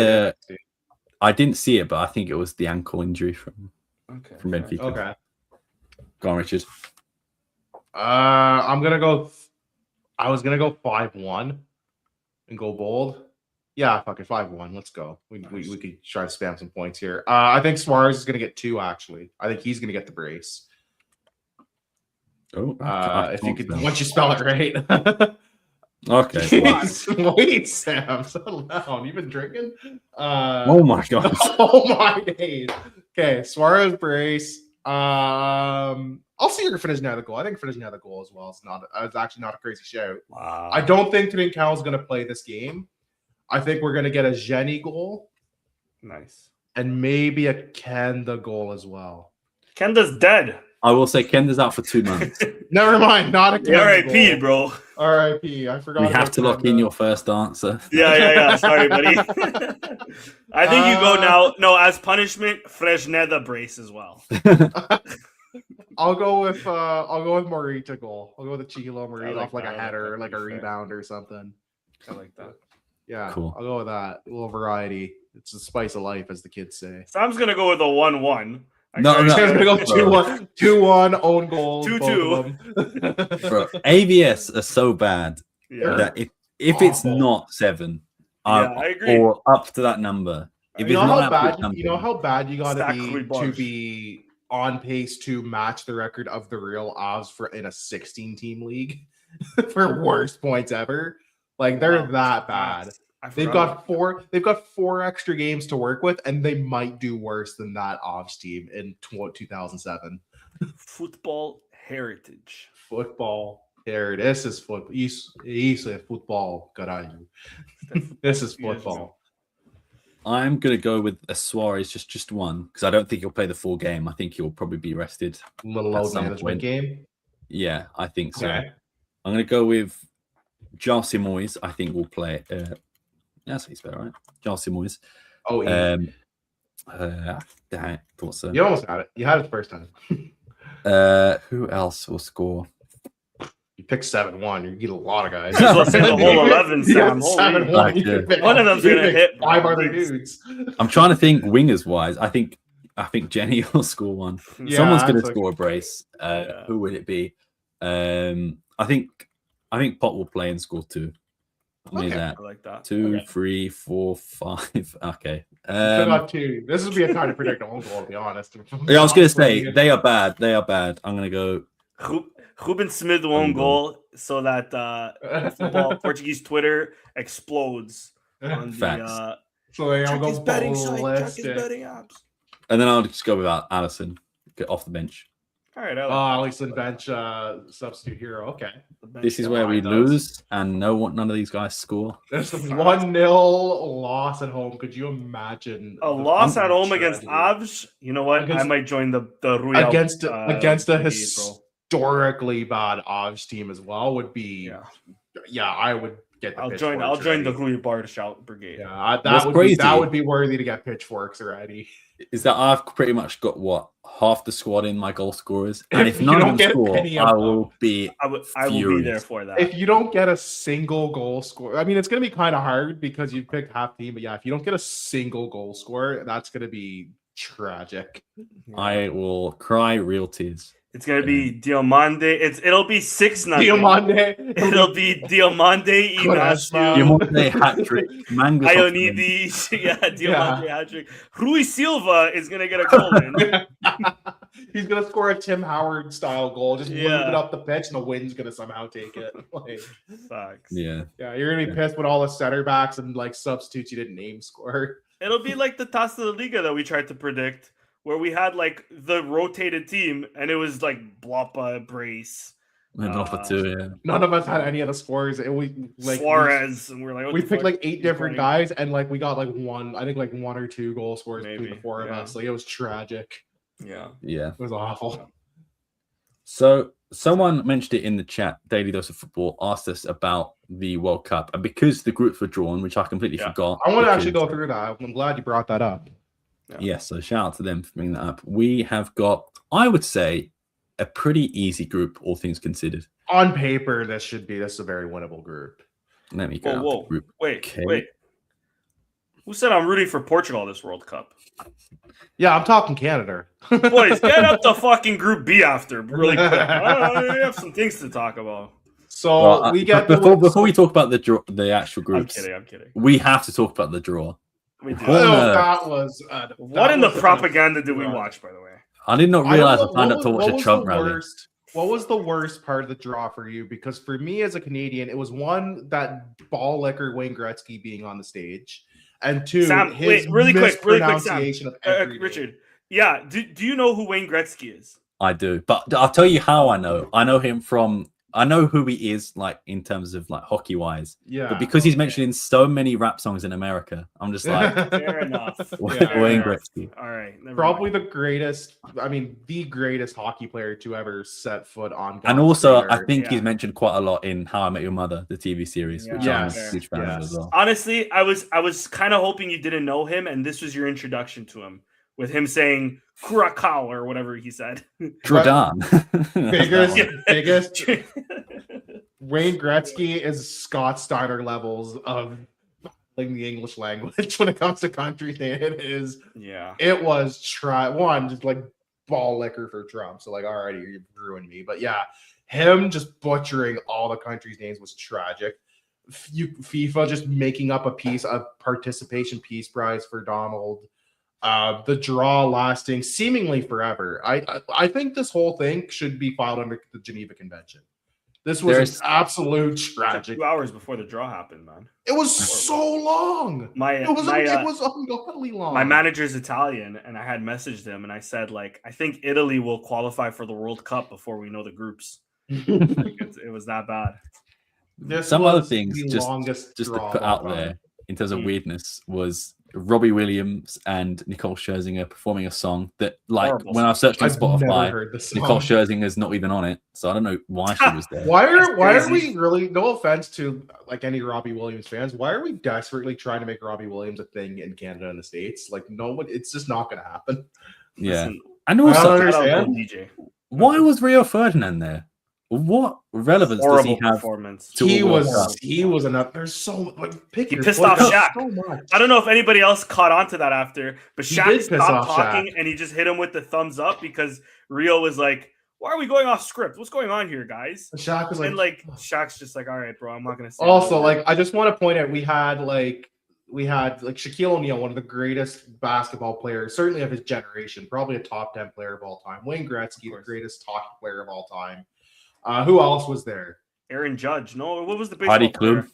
I didn't see it, but I think it was the ankle injury from Benfica. Okay. Go on, Richard. I'm gonna go. I was gonna go 5-1 and go bold. Yeah, fuck it, 5-1. Let's go. We could try to spam some points here. I think Suarez is gonna get 2. Actually, I think he's gonna get the brace. Oh, if you could, once you spell it right. Okay. Wait, Sam, settle down. You've been drinking? Oh my god. Oh my days. Okay, Suarez brace. I'll see her finish another goal. I think finishing another goal as well. It's actually not a crazy shout. Wow. I don't think Trincão is going to play this game. I think we're going to get a Jenny goal. Nice. And maybe a Kenda goal as well. Kenda's dead. I will say Kenda's out for 2 months. Never mind, not a Kenda R.I.P., goal. bro. R.I.P. I forgot. We have to lock in your first answer. Yeah. Sorry, buddy. I think you go now. No, as punishment, Fresneda brace as well. I'll go with Morita goal. I'll go with a Chilo Morita off like a that. header, like a Fair. rebound or something. I like that. Yeah, Cool. I'll go with that. A little variety. It's the spice of life, as the kids say. Sam's gonna go with a 1-1. I'm gonna go 2-1, 2-1 own goals. 2-2. Bro, AVS are so bad Yeah. that if it's not 7, I agree. or up to that number, if You know it's not how absolute bad number, you know how bad you gotta Stack be Rui to Borges. be on pace to match the record of the Real Avs for in a 16-team league for worst points ever. Like they're Wow. that bad. They've got 4 extra games to work with, and they might do worse than that Avs team in 2007. football heritage. Football here. This is football. Isso é football, caralho. This is football. I'm gonna go with a Suarez just one because I don't think he'll play the full game. I think he'll probably be rested. Little At load some management point. game. Yeah, I think so. Okay. I'm gonna go with João Simões. I think will play. That's he's better, right? João Simões. Oh, yeah. Damn it, thought so. You almost had it. You had it the first time. Who else will score? You picked 7-1. You get a lot of guys. Might as well say the whole 11, Sam. Yeah, Holy- 7-1. Like, You could pick- One of them's you could gonna pick hit 5 one. other dudes. I'm trying to think wingers wise. I think Jenny will score one. Yeah, Someone's going to that's score a brace. Yeah. Who would it be? I think Pot will play and score 2. Maybe Okay. that. I like that. 2, Okay. 3, 4, 5. Okay. Still got 2. This would be a kind of predictable goal, to be honest. Yeah, I was going to say they are bad. They are bad. I'm going to go. Ruben Smith won goal so that football Portuguese Twitter explodes on the Facts. So they all check go his betting site, check ballistic. his betting apps. And then I'll just go with Allison. Get off the bench. All right, Alisson bench substitute hero. Okay. This is where we lose, and none of these guys score. There's a 1-0 loss at home. Could you imagine A loss at home tragedy? against Avs. You know what? Against- I might join the Rui against a brigade, bro. historically bad Avs team as well would be. Yeah, I would get. The I'll join the pitchforks Rui Bar shout brigade. Yeah, What's that crazy- would be worthy to get pitchforks already. Is that I've pretty much got half the squad in my goal scorers, and If if you none don't of them get score, any of I them- will be. I will be Furious. there for that. If you don't get a single goal score, I mean, it's going to be kind of hard because you picked half team. But yeah, if you don't get a single goal score, that's going to be tragic. I will cry real tears. It's gonna be Diomande. It'll be 6-0. Diamande. It'll be Diomande, Inácio, Diamante hat trick. Mangus off the bench. Ioannidis. Yeah, Diomande hat-trick. Rui Silva is gonna get a goal in. He's gonna score a Tim Howard style goal, just move Yeah. it up the pitch, and the wind's gonna somehow take it. Like, Facts. Yeah. yeah, you're gonna be pissed when all the center backs and like substitutes you didn't name score. It'll be like the Taça da Liga that we tried to predict, where we had like the rotated team, and it was like Bloppa, Brace, Maybe not for 2, yeah. None of us had any of the scores. And we like Suarez, and we're like, what we the picked fuck like 8 is different funny? guys, and like we got like 1 or 2 goal scores between Maybe, the 4 of yeah. us. Like it was tragic. Yeah. Yeah. It was awful. So someone mentioned it in the chat. Daily Dose of Football asked us about the World Cup, and because the groups were drawn, which I completely Yeah. forgot. I want to because- actually go through that. I'm glad you brought that up. Yes, so shout out to them for bringing that up. We have got, I would say, a pretty easy group, all things considered. On paper, this is a very winnable group. Let me go. Whoa. Group Wait. K. Who said I'm rooting for Portugal this World Cup? Yeah, I'm talking Canada. Boys, get up to fucking Group B after really quick. We have some things to talk about. So we get before we talk about the actual groups. I'm kidding. We have to talk about the draw. We do. That was what in the propaganda did we watch, by the way? I did not realize I signed up to watch a Trump rally. What was the worst part of the draw for you? Because for me as a Canadian, it was one, that ball licker Wayne Gretzky being on the stage, and two, Sam, his really quick, pronunciation of every Richard. Yeah, do you know who Wayne Gretzky is? I do, but I'll tell you how I know. I know him from. I know who he is, like in terms of like hockey wise. Yeah. But because he's mentioned in so many rap songs in America, I'm just like, fair enough. Wayne Gretzky. All right. Probably the greatest. I mean, the greatest hockey player to ever set foot on. And also, I think he's mentioned quite a lot in How I Met Your Mother, the TV series, which I'm a huge fan of as well. Honestly, I was kind of hoping you didn't know him, and this was your introduction to him, with him saying Curacao or whatever he said. Jordan. biggest. Wayne Gretzky is Scott Steiner levels of like the English language when it comes to country thing. It was just like ball liquor for Trump. So like, alrighty, you ruined me. But yeah, him just butchering all the countries' names was tragic. FIFA just making up a participation peace prize for Donald. The draw lasting seemingly forever. I think this whole thing should be filed under the Geneva Convention. This was absolute tragic. 2 hours before the draw happened, man. It was so long. It was ungodly long. My manager's Italian, and I had messaged him, and I said, like, I think Italy will qualify for the World Cup before we know the groups. It was that bad. Some other things just to put out there in terms of weirdness was Robbie Williams and Nicole Scherzinger performing a song that, like, when I searched on Spotify, Nicole Scherzinger's not even on it, so I don't know why she was there. Why are we really? No offense to like any Robbie Williams fans, why are we desperately trying to make Robbie Williams a thing in Canada and the States? Like, no, it's just not going to happen. Yeah, and also, DJ. Why was Rio Ferdinand there? What relevance does he have? He was enough. There's so like he pissed off Shaq. So much. I don't know if anybody else caught on to that after, but Shaq stopped talking and he just hit him with the thumbs up because Rio was like, "Why are we going off script? What's going on here, guys?" And Shaq was Shaq's just like, "All right, bro, I'm not gonna say." Also, like, I just want to point out we had Shaquille O'Neal, one of the greatest basketball players, certainly of his generation, probably a top 10 player of all time. Wayne Gretzky, the greatest hockey player of all time. Who else was there? Aaron Judge. No, what was the baseball player?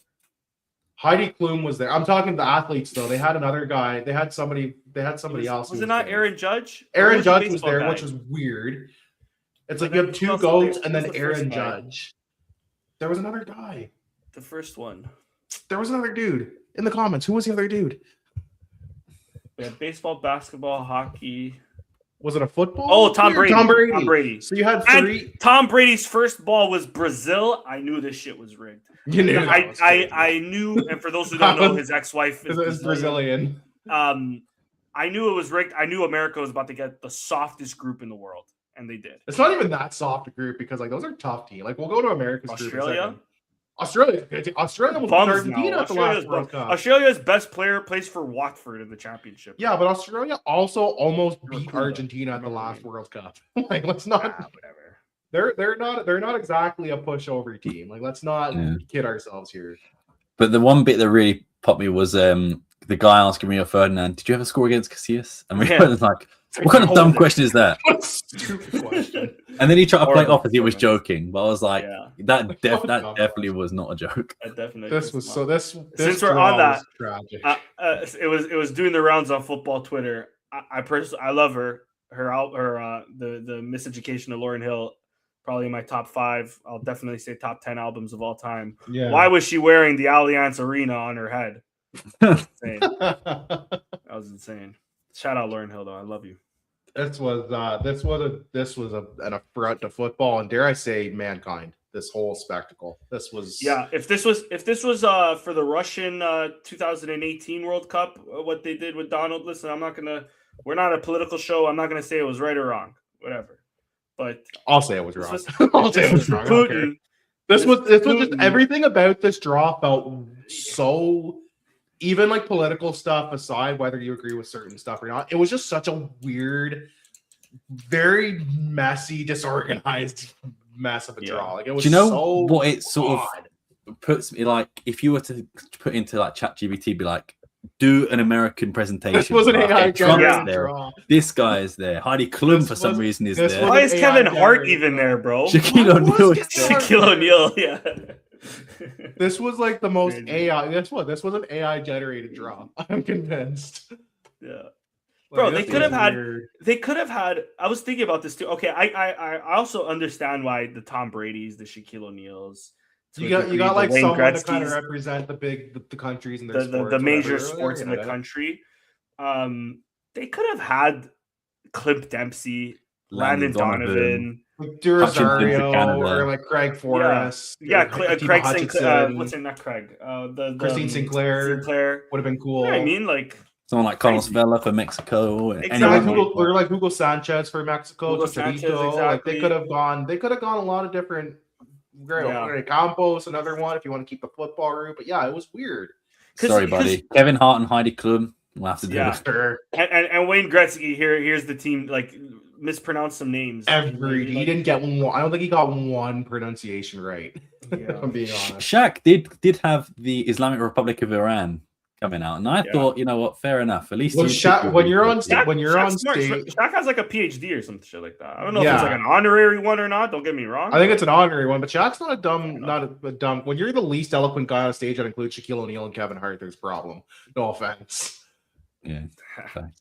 Heidi Klum was there. I'm talking the athletes though. They had another guy. They had somebody else. Was it not there. Aaron Judge? Aaron Judge was there, which was weird. It's like you have two goats and then Aaron Judge. There was another guy. The first one. There was another dude in the comments. Who was the other dude? We had baseball, basketball, hockey. Was it a football? Oh, Tom Brady. Tom Brady. So you had three. And Tom Brady's first ball was Brazil. I knew this shit was rigged. You knew. I knew, and for those who don't know, his ex-wife is Brazilian. I knew it was rigged. I knew America was about to get the softest group in the world, and they did. It's not even that soft a group because like those are tough teams. Like we'll go to America's Australia. Australia was Argentina at the last World Cup. Australia's best player plays for Watford in the championship. Yeah, but Australia also almost beat Argentina at the last World Cup. Like, let's not. Whatever. They're not exactly a pushover team. Like, let's not kid ourselves here. But the one bit that really popped me was the guy asking Rio Ferdinand, "Did you ever score against Casillas?" And Rio was like, "What kind of dumb question is that?" What a stupid question. And then he tried to play it off as he was joking, but I was like, that definitely was not a joke. Since we're on that, it was doing the rounds on football Twitter. I love her the Miseducation of Lauryn Hill, probably in my top 5. I'll definitely say top 10 albums of all time. Yeah. Why was she wearing the Allianz Arena on her head? Insane. That was insane. Shout out Lauryn Hill though. I love you. This was an affront to football and dare I say mankind. This whole spectacle. This was If this was for the Russian 2018 World Cup, what they did with Donald. Listen, I'm not gonna We're not a political show. I'm not going to say it was right or wrong, whatever. But I'll say it was wrong. was- I'll say it was wrong. I don't care. Putin. This was just Putin. everything about this draw felt so, even like political stuff aside, whether you agree with certain stuff or not, it was just such a weird, very messy, disorganized mess of a draw. Like it was. Do you know so what it sort odd. of puts me like? If you were to put into like ChatGPT, be like, do an American presentation. This was an Like, AI Trump's generated there. draw. This guy is there. Heidi Klum This for some was- reason is this there. was- Why is AI Kevin Hart generated even there, bro? Shaquille Why O'Neal was is Kevin there. Hart Shaquille O'Neal, yeah. This was like the most Crazy. AI. Guess what? This was an AI generated draw. I'm convinced. Yeah. Bro, Like, they this could was have had- weird. They could have had. I was thinking about this too. Okay, I also understand why the Tom Brady's, the Shaquille O'Neals, to You a got degree, like the Wayne someone to kind of Gretzky's, represent the countries and their the sports, major whatever. sports in the Yeah. country. They could have had Clint Dempsey, Landon Donovan. Like Rosario Canada. or like Craig Forrest. Yeah, or Craig Atiba Sinclair. Hutchinson, What's it? Not Craig. The Christine Sinclair. Sinclair. would have been cool. You know what I mean, like Someone like Carlos Crazy. Vela for Mexico. Exactly. Or like anyone Hugo, or like Hugo Sanchez for Mexico. Hugo Chicharito. Sanchez, Like exactly. they could have gone. They could have gone a lot of different. Yeah. Campos, another one if you want to keep the football route. But yeah, it was weird. Sorry, buddy. Kevin Hart and Heidi Klum. We'll have to do Yeah. it. Sure. And Wayne Gretzky. Here's the team. Like mispronounced some names. He didn't get one. I don't think he got one pronunciation right. Yeah. If I'm being honest. Shaq did have the Islamic Republic of Iran coming out, and I thought, you know what, fair enough. At least Well, you- Shaq, when you're on Shaq- when you're Shaq's on smart. stage, Shaq has like a PhD or some shit like that. I don't know if Yeah. it's like an honorary one or not. Don't get me wrong. I think it's an honorary one. But Shaq's not a dumb. When you're the least eloquent guy on stage that includes Shaquille O'Neal and Kevin Hart, there's a problem. No offense. Yeah.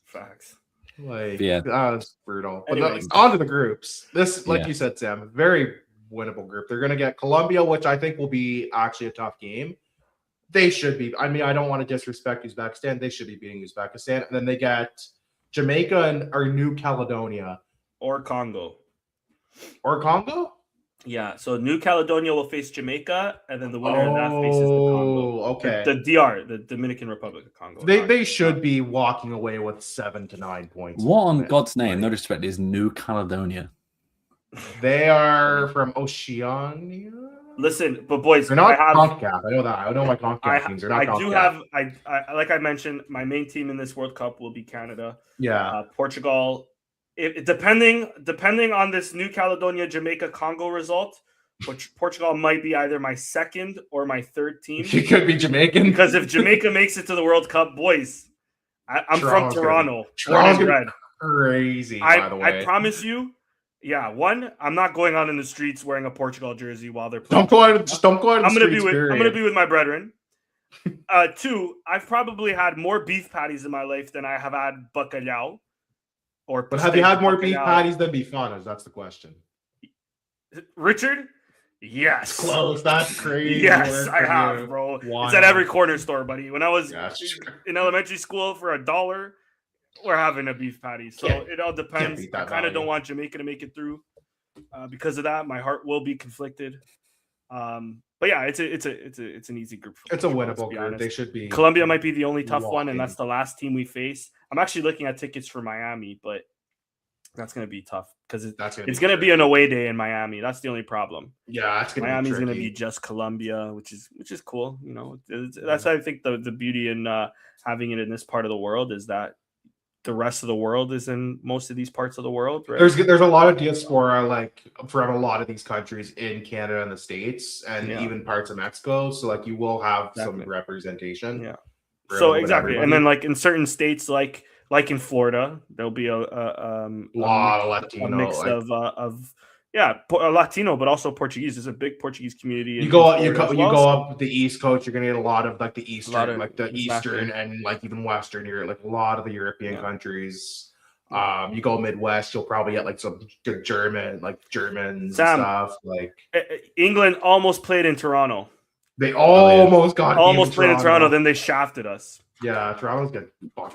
Facts. Like, Yeah. that was brutal. But Anyways. on to the groups. This, like Yeah. you said, Sam, very winnable group. They're going to get Colombia, which I think will be actually a tough game. They should be. I mean, I don't want to disrespect Uzbekistan. They should be beating Uzbekistan. And then they get Jamaica or New Caledonia Or Congo. or Congo. Yeah. So New Caledonia will face Jamaica, and then the winner of that faces the Congo. Oh, okay. The DR, the Dominican Republic of Congo. They should be walking away with 7 to 9 points. What on God's name, no disrespect, is New Caledonia? They are from Oceania. Listen, but boys, They're not I have. CONCACAF. I know that. I know my CONCACAF teams. They're not I CONCACAF. do have. I like I mentioned, my main team in this World Cup will be Canada, Yeah. Portugal. Depending on this New Caledonia, Jamaica, Congo result, which Portugal might be either my second or my third team. She could be Jamaican. Because if Jamaica makes it to the World Cup, boys, I'm Toronto's from gonna Toronto. Toronto's Born and gonna bred. crazy, by the way. I promise you. Yeah, one, I'm not going out in the streets wearing a Portugal jersey while they're playing. Don't go out. Just don't go out. I'm gonna be with my brethren. Two, I've probably had more beef patties in my life than I have had bacalhau. But have you had more beef bacalhau. patties than bifanas? That's the question. Richard? Yes. Close. That's crazy. Yes, work I for have, you. bro. Wow. It's at every corner store, buddy. When I was Yeah, that's true. in elementary school for $1, we're having a beef patty. So it all depends. beat I that kind of value. don't want Jamaica to make it through. Because of that, my heart will be conflicted. But yeah, it's an easy group. For It's a Portugal, let's winnable be group. honest. They should be. Colombia might be the only tough one, and walking. that's the last team we face. I'm actually looking at tickets for Miami, but that's going to be tough because it's going to be an away day in Miami. That's the only problem. Yeah, that's gonna Miami's be going to be tricky. just Colombia, which is cool. You know, that's I think the beauty in having it in this part of the world is that the rest of the world is in most of these parts of the world. Right? There's a lot of diaspora like from a lot of these countries in Canada and the States and Yeah. even parts of Mexico. So like you will have Exactly. some representation. Yeah. for a So little bit exactly, and everybody. then like in certain states, like in Florida, there'll be a lot of Latino, mix like- of Latino, but also Portuguese. There's a big Portuguese community. You go in Florida as you well, go so- up the East Coast, you're gonna get a lot of like the Eastern, exactly. Eastern and like even Western Europe, like a lot of the European Yeah. countries. You go Midwest, you'll probably get like some Germans and Sam. stuff. Like England almost played in Toronto. they almost got Almost played in Toronto, then they shafted us. Yeah, Toronto's good.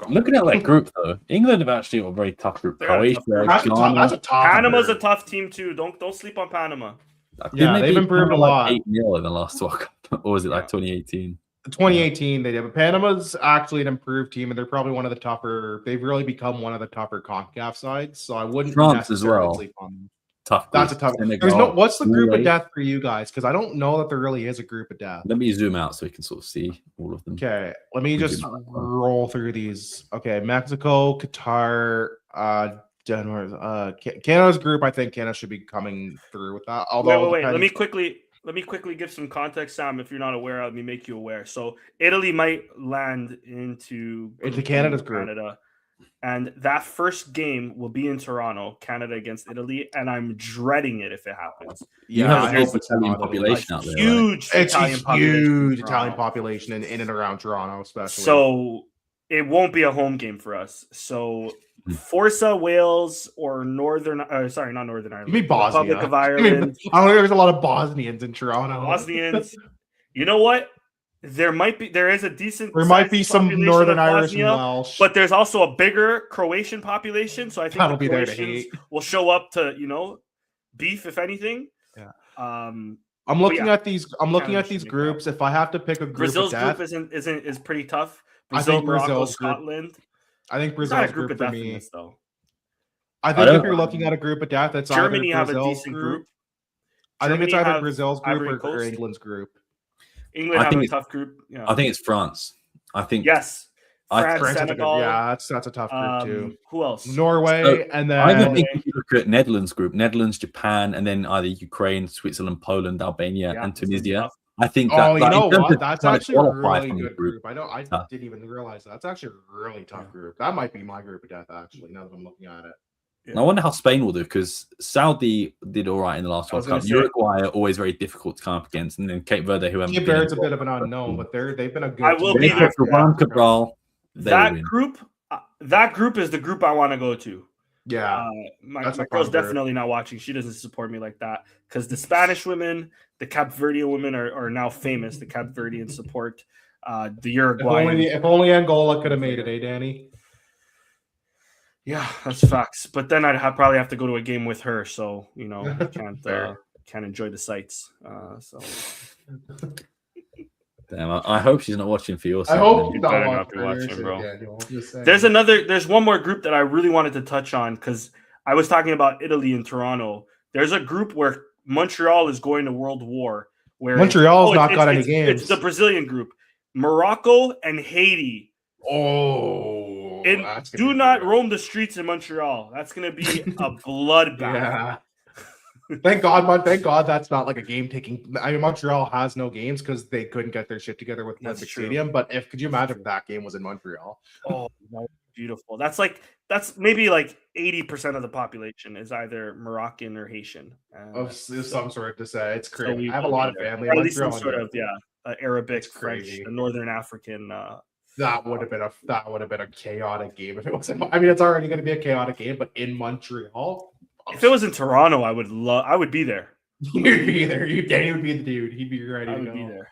Looking at that group though, England have actually got a very tough group. They're a tough Croatia, That's a tough. Ghana. That's a tough. Panama's a group. tough team too. Don't sleep on Panama. Didn't Yeah, they they've beat improved a Panama, lot. like 8-0 in the last World Cup, or was it like Yeah. 2018? 2018 they did, but Panama's actually an improved team, and they're probably one of the tougher. They've really become one of the tougher CONCACAF sides. So I wouldn't France as necessarily well. sleep on them. Tough. That's a tough. Senegal, There's no. What's the group Norway. of death for you guys? Because I don't know that there really is a group of death. Let me zoom out so we can sort of see all of them. Okay, let me We just do that. roll through these. Okay, Mexico, Qatar, Denmark, Canada's group. I think Canada should be coming through with that. Although, Wait. Let me quickly give some context, Sam. If you're not aware, let me make you aware. So Italy might land into Canada's group. Canada, and that first game will be in Toronto, Canada against Italy, and I'm dreading it if it happens. You Yeah, have I a huge hope it's Italian not. population out there. Right? Huge It's Italian a population huge in Italian Toronto. population in and around Toronto, especially. So it won't be a home game for us. So Forza Wales or Northern, sorry, not Northern Ireland. Give me Bosnia. Republic of I Ireland. don't think there's a lot of Bosnians in Toronto. Bosnians. You know what? There is a decent. There might be some population Northern of Irish and Bosnia, Welsh, but there's also a bigger Croatian population. So I think that'll the be there to Croatians hate. will show up to beef if anything. Yeah. Um, I'm looking yeah, at these. I'm looking Canada at these should make groups. If I have to pick a group Brazil's of death, group is pretty tough. I Brazil, think Morocco, Brazil's group- Scotland. I think It's not a Brazil's group group of for death in me. this though. I I think don't- if you're looking at a group of death, it's Germany either have a Brazil's decent group. I think it's Germany either have Brazil's Ivory group or Coast. England's group. England I have think a it's- tough group. Yeah. I think it's France. I think Yes. I- France, France is a good, Senegal. yeah, that's a tough group too. Who else? Norway, So, and I even then think if you look at Netherlands group, Netherlands, Japan, and then either Ukraine, Switzerland, Poland, Albania, Yeah, and it's gonna be Tunisia. tough. I think that. oh, you like, in know terms what? of That's trying to actually a qualify really from the good group. I tough. didn't even realize that. That's actually a really tough group. That might be my group of death, actually, now that I'm looking at it. And I wonder how Spain will do because Saudi did all right in the last I was World Cup. gonna say- Uruguay are always very difficult to come up against, and then Cape Verde, who haven't Cape been Verde's a involved. bit of an unknown, but they've been a good I will team. be They there took for Varane, Cabral. They will That win. group, is the group I want to go to. Yeah. My That's a girl's fun group. definitely not watching. She doesn't support me like that because the Spanish women, the Cape Verdean women are now famous. The Cape Verdean support the Uruguayan. If only Angola could have made it, Danny? Yeah, that's facts. But then I'd probably have to go to a game with her, so Fair. can't enjoy the sights. So Damn, I hope she's not watching for your sake. I hope man. you better don't not watch be watching, watching, bro. Daniel. Just saying. there's one more group that I really wanted to touch on because I was talking about Italy and Toronto. There's a group where Montreal is going to World War. Where Montreal's not got any It's games. the Brazilian group, Morocco and Haiti. Oh, And that's gonna do be not good. roam the streets in Montreal. That's going to be a bloodbath. Yeah. Thank God that's not like a game taking. I mean, Montreal has no games because they couldn't get their shit together with That's Olympic true. Stadium. But could you imagine if that game was in Montreal? Oh, that's beautiful. That's maybe like 80% of the population is either Moroccan or Haitian. Of some sort to say, it's crazy. we I have a will lot be of there. family. Or in at least some Montreal, sort of Arabic, It's French, crazy. Northern African. That would have been a chaotic game if it wasn't. I mean, it's already going to be a chaotic game, but in Montreal, If it was in Toronto, I would be there. you'd be there. Danny would be the dude. He'd be ready I to would go. be there.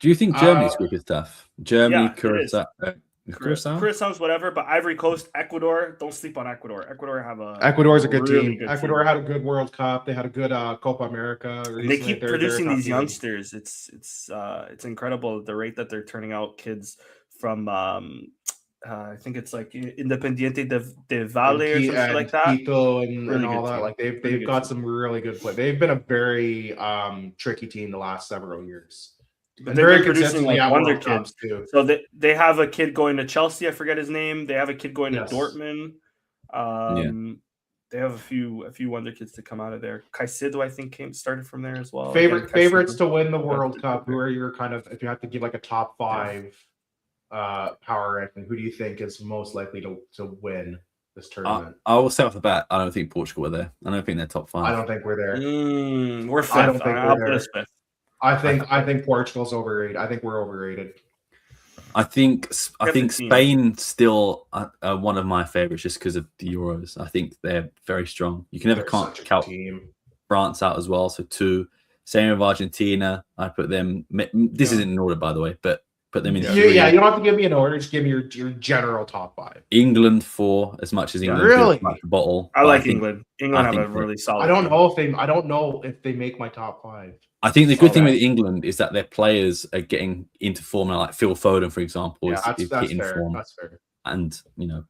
Do you think Germany's group is tough? Germany, Yeah, it is. Curacao. Curaçao's whatever, but Ivory Coast, Ecuador. Don't sleep on Ecuador. Ecuador Ecuador's a good really team. good Ecuador team. had a good World Cup. They had a good Copa America. And they recently. keep They're producing a tough these team. youngsters. It's incredible the rate that they're turning out kids from I think it's like Independiente de Valle or And something like that. Quito and Really all good that. team. Like Really they've good got team. some really good play. They've been a very tricky team the last several years. But And they've very been producing consistently like at wonder World Cups kids. too. So they have a kid going to Chelsea. I forget his name. They have a kid going Yes. to Dortmund. They have a few wonder kids to come out of there. Caicedo, I think, started from there as well. Again, Favorites Caicedo. to win the World Cup. Who are your kind of, if you have to give like a top five power ranking, who do you think is most likely to win this tournament? I will say off the bat, I don't think Portugal are there. I don't think they're top five. I don't think we're there. We're fifth. I don't think I'll we're put us there. fifth. I think Portugal's overrated. I think we're overrated. I think team. Spain still are one of my favorites just because of the Euros. I think they're very strong. You can never They're can't such a good count team. France out as well. So 2. Same with Argentina. I put them. This isn't in order, by the way, but put them in 3. Yeah, you don't have to give me an order. Just give me your general top 5. England 4. As much as England Really? like the bottle, I but like think- England. England I have a think really solid. I don't team. know if they make my top 5. I think the good thing with England is that their players are getting into form now. Like Phil Foden, for example, is hitting form. That's fair. And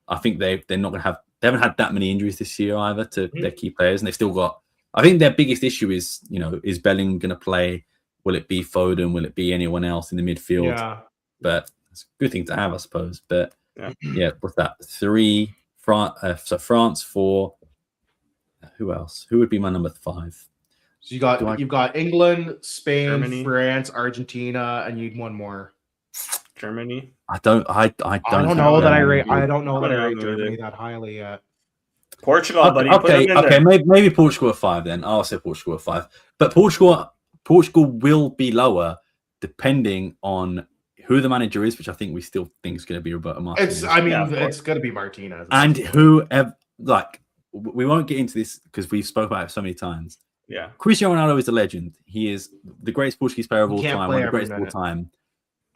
I think they're not going to have. They haven't had that many injuries this year either to their key players, and they've still got. I think their biggest issue is is Bellingham going to play? Will it be Foden? Will it be anyone else in the midfield? Yeah. But it's a good thing to have, I suppose. But what's that? 3 France 4. Who else? Who would be my number 5? So you've got England, Spain, Germany, France, Argentina, and you'd one more. Germany. I don't know that I rate Germany that highly yet. Portugal, buddy. Okay. Maybe Portugal at 5 then. I'll say Portugal at 5. But Portugal will be lower depending on who the manager is, which I think we still think is going to be Roberto Martinez. It's going to be Martinez. And whoever, we won't get into this because we've spoken about it so many times. Yeah. Cristiano Ronaldo is a legend. He is the greatest Portuguese player of all time, one of the greatest of all time.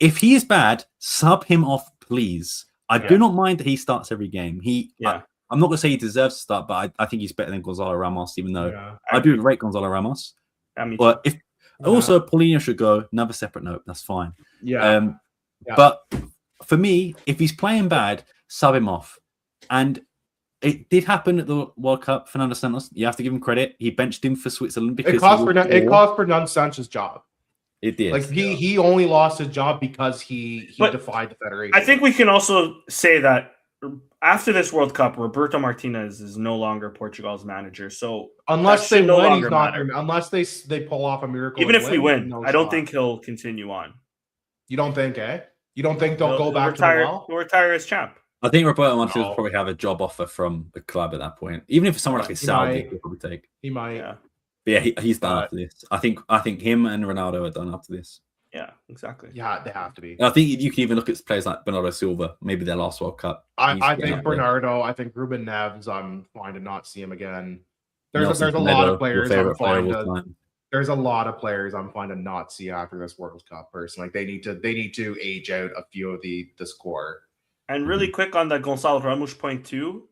If he is bad, sub him off, please. I do not mind that he starts every game. I'm not going to say he deserves to start, but I think he's better than Gonzalo Ramos, even though I do rate Gonzalo Ramos. But also Paulinho should go. Another separate note. That's fine. Yeah. But for me, if he's playing bad, sub him off. And it did happen at the World Cup. Fernando Santos, you have to give him credit. He benched him for Switzerland because it cost Fernando Santos' job. It did. He only lost his job because he defied the federation. I think we can also say that after this World Cup, Roberto Martinez is no longer Portugal's manager. So unless they win, he's not. Unless they pull off a miracle, even if we win, I don't think he'll continue on. You don't think, You don't think they'll go back to the well? He'll retire as champ. I think Roberto Martinez will probably have a job offer from the club at that point. Even if it's somewhere like a Saudi, he'll probably take. He might. Yeah. But he's done after this. I think him and Ronaldo are done after this. Yeah, exactly. Yeah, they have to be. And I think you can even look at players like Bernardo Silva, maybe their last World Cup. I think Bernardo. I think Ruben Neves. I'm fine to not see him again. There's a lot of players I'm fine to. There's a lot of players I'm fine to not see after this World Cup. Personally, they need to age out a few of the score. And really quick on the Gonzalo Ramos point too.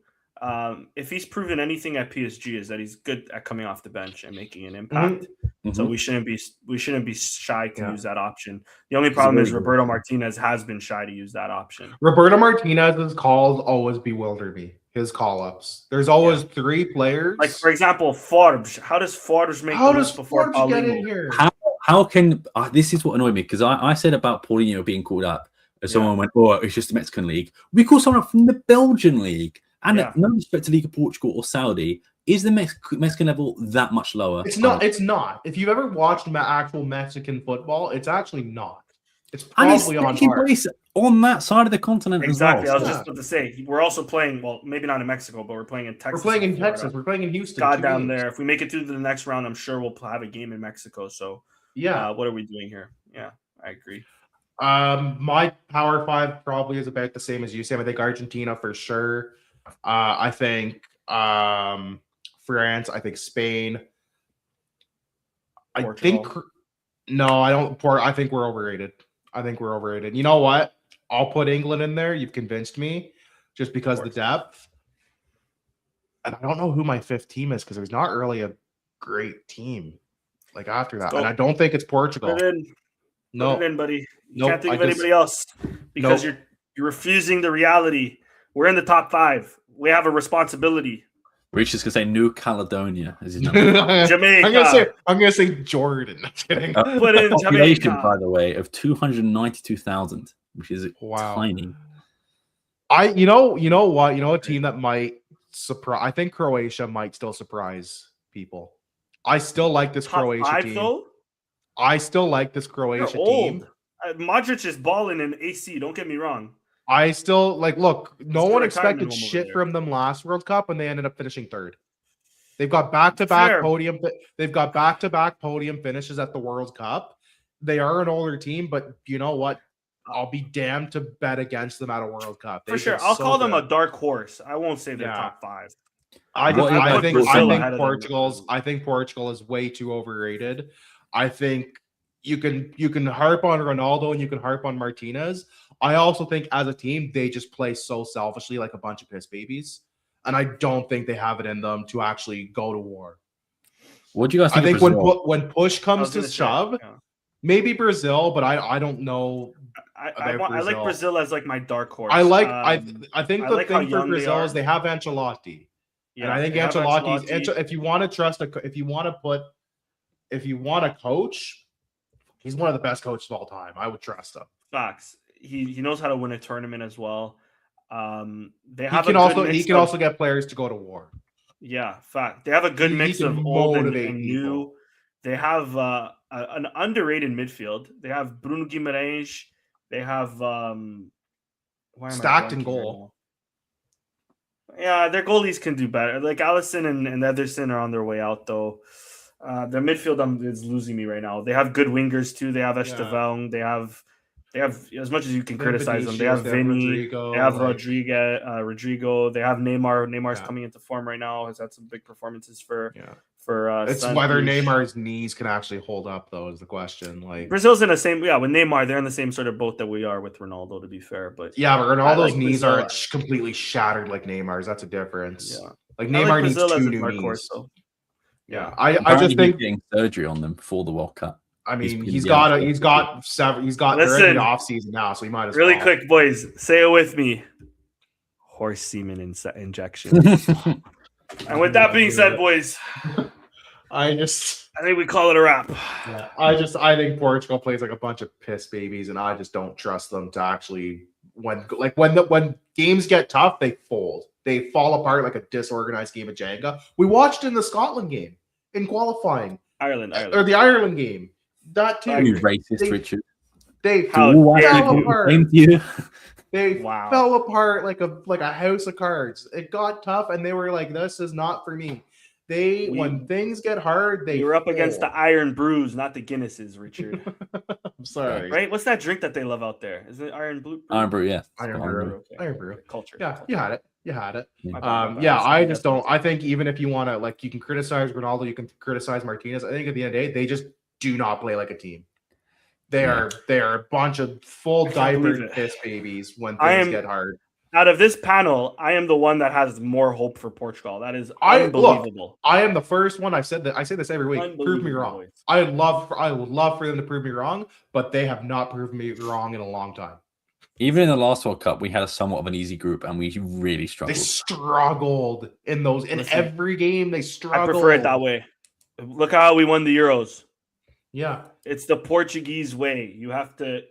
If he's proven anything at PSG is that he's good at coming off the bench and making an impact. Mm-hmm. So we shouldn't be shy to use that option. The only problem is Roberto Martinez has been shy to use that option. Roberto Martinez's calls always bewilder me. His call-ups. There's always 3 players. Like for example, Forbes. How does Forbes make the list before Paulinho? Get in here? How can this is what annoyed me because I said about Paulinho being called up. Someone went, "Oh, it's just the Mexican league." We call someone up from the Belgian league. And no respect to League of Portugal or Saudi, is the Mexican level that much lower? It's not. It's not. If you've ever watched actual Mexican football, it's actually not. It's probably on par. On that side of the continent exactly. as well. I was just about to say, we're also playing, well, maybe not in Mexico, but we're playing in Texas. We're playing in Texas. We're playing in Houston. God down there. If we make it through to the next round, I'm sure we'll have a game in Mexico. So, what are we doing here? Yeah, I agree. My Power 5 probably is about the same as you, Sam. I think Argentina for sure. I think France. I think Spain. Portugal. I don't. I think we're overrated. You know what? I'll put England in there. You've convinced me, just because the depth. And I don't know who my 5th team is because there's not really a great team like after that. And I don't think it's Portugal. Put it in. No, put it in, buddy. You can't think of anybody else because you're refusing the reality. We're in the top 5. We have a responsibility. Rich is gonna say New Caledonia as his number. Jamaica. I'm gonna say Jordan. I'm kidding. Put in population, Jamaica. By the way, of 292,000, which is tiny. You know what? You know a team that might surprise. I think Croatia might still surprise people. I still like this Croatia team. Though? I still like this Croatia team. Modric is balling in AC. Don't get me wrong. I still look, no one expected shit from them last World Cup and they ended up finishing 3rd. They've got back-to-back podium. They've got back-to-back podium finishes at the World Cup. They are an older team, but you know what? I'll be damned to bet against them at a World Cup. For sure. I'll call them a dark horse. I won't say they're top 5. I think Portugal is way too overrated. I think you can harp on Ronaldo and you can harp on Martinez. I also think as a team, they just play so selfishly like a bunch of piss babies. And I don't think they have it in them to actually go to war. What do you guys think? I think of Brazil? when push I comes was to gonna say, shove, yeah. maybe Brazil, but I don't know. I like Brazil as like my dark horse. I think I the like how thing for young they Brazil are. is they have Ancelotti, and I think they have Ancelotti's. Ancelotti. If you want to trust if you want to coach, he's one of the best coaches of all time. I would trust him. Facts. He knows how to win a tournament as well. They He have can a also good he mix can of, also get players to go to war. yeah, fact. They have a good He mix can of old and motivate new. people. They have an underrated midfield. They have Bruno Guimaraes. They have why am I Stacked in blanking goal. right now? Yeah, their goalies can do better. Like Allison and Ederson are on their way out though. Their midfield is losing me right now. They have good wingers too. They have Estevão. They have as much as you can They have criticize them. They Vinicius, have they have Vinny. Rodrigo, They have like- Rodrigo. They have Neymar. Neymar's Yeah. coming into form right now. Has had some big performances for Yeah. It's Santos. whether Neymar's knees can actually hold up, though, is the question. Like, Brazil's in the same, with Neymar, they're in the same sort of boat that we are with Ronaldo, to be fair. But yeah, but I Ronaldo's like knees Brazil. aren't completely shattered like Neymar's. That's a difference. Yeah. Like I Neymar like needs Brazil as two a new dark knees. horse, though. Yeah, Yeah. I Apparently just think. he's getting surgery on them for the World Cup. I mean, been he's down got for- he's got they're in Listen. the off season now, so he might as Really well. quick, boys, say it with me. Horse semen injection. And with that being said, boys, I think we call it a wrap. I think Portugal plays like a bunch of piss babies, and I just don't trust them to actually when games get tough, they fold. They fall apart like a disorganized game of Jenga. We watched in the Scotland game in qualifying, Ireland. or the Ireland game. That too. You racist, They- Richard. They How All dare white fell people apart. same to you. They Wow. fell apart like a house of cards. It got tough, and they were like, "This is not for me." When things get hard, they We were up against the fold. Iron Brews, not the Guinnesses, Richard. I'm sorry, Right? What's that drink that they love out there? Is it Iron Brew? Iron Brew, yeah. Iron Iron Brew. Brew. Okay. Iron Brew. Culture. Yeah, you had it. You had it. My bad. Yeah, I That's just don't. I think even if you want to, like, you can criticize Ronaldo, you can criticize Martinez. I think at the end of the day, they just do not play like a team. They are a bunch of full I can't believe diaper it. piss babies when I things am- get hard. Out of this panel, I am the one that has more hope for Portugal. That is I unbelievable. I am the first one. I've said that. I say this every week. Prove me Unbelievable, wrong. boys. I would love for them to prove me wrong, but they have not proved me wrong in a long time. Even in the last World Cup, we had a somewhat of an easy group, and we really They struggled. struggled in those. In Listen, every game, they I struggled. prefer it that way. Look how we won the Euros. Yeah. It's the Portuguese way. You have to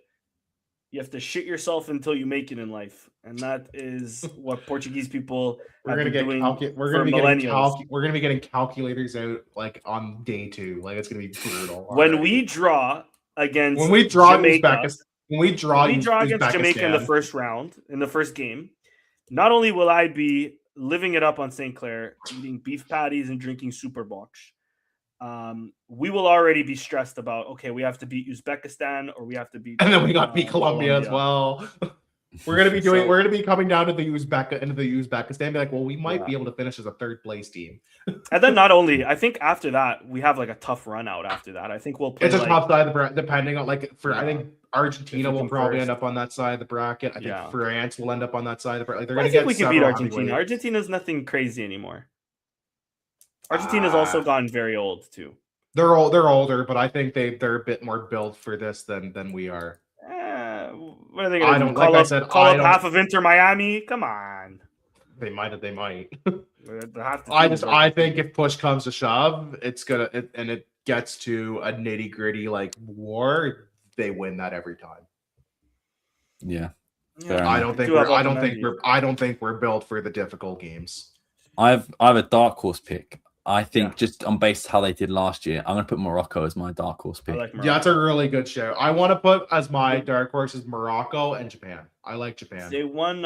shit yourself until you make it in life, and that is what Portuguese people We're have gonna been get doing we're for gonna be getting millennials. we're gonna be getting calculators out like on day 2. Like it's gonna be brutal. When already. we draw against when we draw Jamaica, Uzbekistan, when we draw against Jamaica in the Uzbekistan, first round, in the first game, not only will I be living it up on St. Clair, eating beef patties and drinking super box, we will already be stressed about, okay, we have to beat Uzbekistan or we have to beat and then we got beat Colombia as well. We're gonna be coming down to the Uzbekistan, be like, well, we might be able to finish as a third place team. And then not only, I think after that we have like a tough run out after that. I think we'll play It's a like, tough side of the bracket, depending on I think Argentina If we will come probably first. end up on that side of the bracket. I think Yeah. France will end up on that side of the bracket. Like, they're I gonna think get we can beat several Argentina. heavyweights. Argentina's nothing crazy anymore. Argentina's also gotten very old too. They're older, but I think they're a bit more built for this than we are. What are they I going to don't- do? like Call I up, said, call I up don't- half of Inter Miami? Come on. They might. Half the I teams are- I think if push comes to shove, and it gets to a nitty gritty like war, they win that every time. Yeah. Yeah. I don't think do have I don't think we're built for the difficult games. I have a dark horse pick. I think Yeah. just on base how they did last year, I'm going to put Morocco as my dark horse I pick. like Yeah, that's a Morocco. really good show. I want to put as my dark horses Morocco and Japan. I like Japan. They won.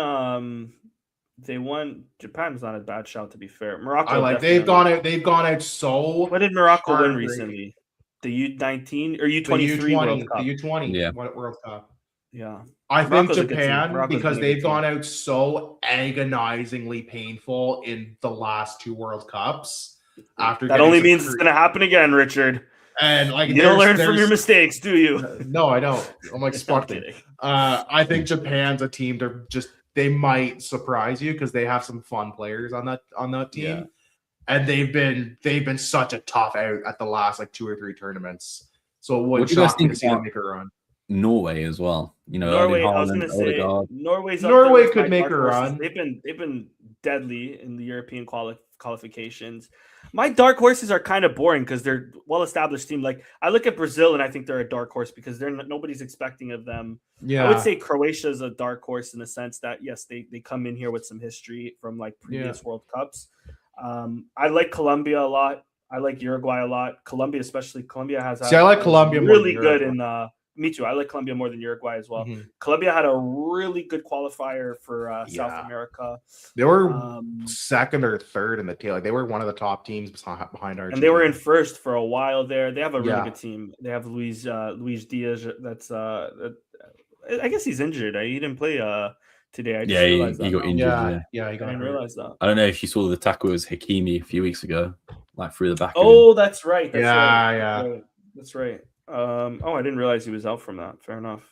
Japan's not a bad shout, to be fair. Morocco. I like definitely. they've gone out so What did Morocco win hungry. recently? The U19 or the U23 World Cup. the U20 Yeah. World Cup. Yeah. I Morocco's a think good team. Japan, Morocco's because been a good they've gone out so agonizingly painful in the last 2 World Cups. After That getting only some means it's going to happen again, Richard. and like You don't learn from there's- your mistakes, do you? No, I don't. I'm like I'm Spartan. kidding. I think Japan's a team. They might surprise you because they have some fun players on that team. Yeah. and they've been such a tough out at the last like 2 or 3 tournaments. So it What would do you guys shock me think to see them about make a run. Norway as well? You know, Norway. Erling I was Haaland, going to say Odegaard. Norway's up Norway there with could my make dark a horses. run. They've been deadly in the European qualifications. My dark horses are kind of boring because they're well-established team. Like I look at Brazil and I think they're a dark horse because nobody's expecting of them. Yeah, I would say Croatia is a dark horse in the sense that yes, they come in here with some history from like previous World Cups. I like Colombia a lot. I like Uruguay a lot. Colombia, especially. Colombia has. I like Colombia more really than good Uruguay. Me too. I like Colombia more than Uruguay as well. Mm-hmm. Colombia had a really good qualifier for South America. They were second or third in the tail. Like they were one of the top teams behind Argentina. And they were in first for a while there. They have a really good team. They have Luis Diaz. That's I guess he's injured. He didn't play today. He got injured. Yeah, I didn't realize that. I don't know if you saw the tackle was Hakimi a few weeks ago, like through the back. Oh, that's right. That's right. I didn't realize he was out from that. Fair enough.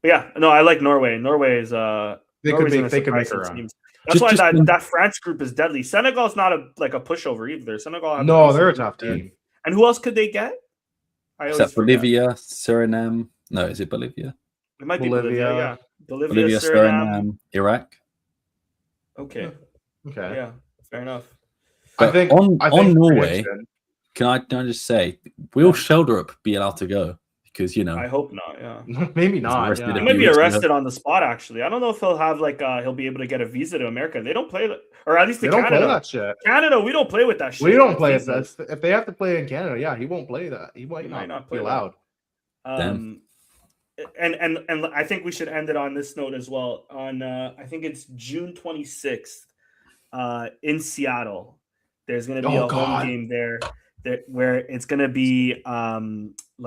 But yeah, no, I like Norway. Norway is they could make a run. That's why that France group is deadly. Senegal's not a pushover either. Senegal. They're a tough team. And who else could they get? Is that Bolivia, Suriname? No, is it Bolivia? It might be Bolivia. Yeah, Bolivia, Suriname, Iraq. Okay. Yeah, fair enough. But I think on Norway. Can I just say, will Sheldrup be allowed to go? Because I hope not. Yeah, maybe not. He might be arrested on the spot. Actually, I don't know if he'll have he'll be able to get a visa to America. They don't play, or at least they don't play that shit. Canada, we don't play with that shit. We don't play that. If they have to play in Canada, he won't play that. He might not be allowed. And I think we should end it on this note as well. On I think it's June 26th, in Seattle. There's going to be a home game there. Where it's gonna be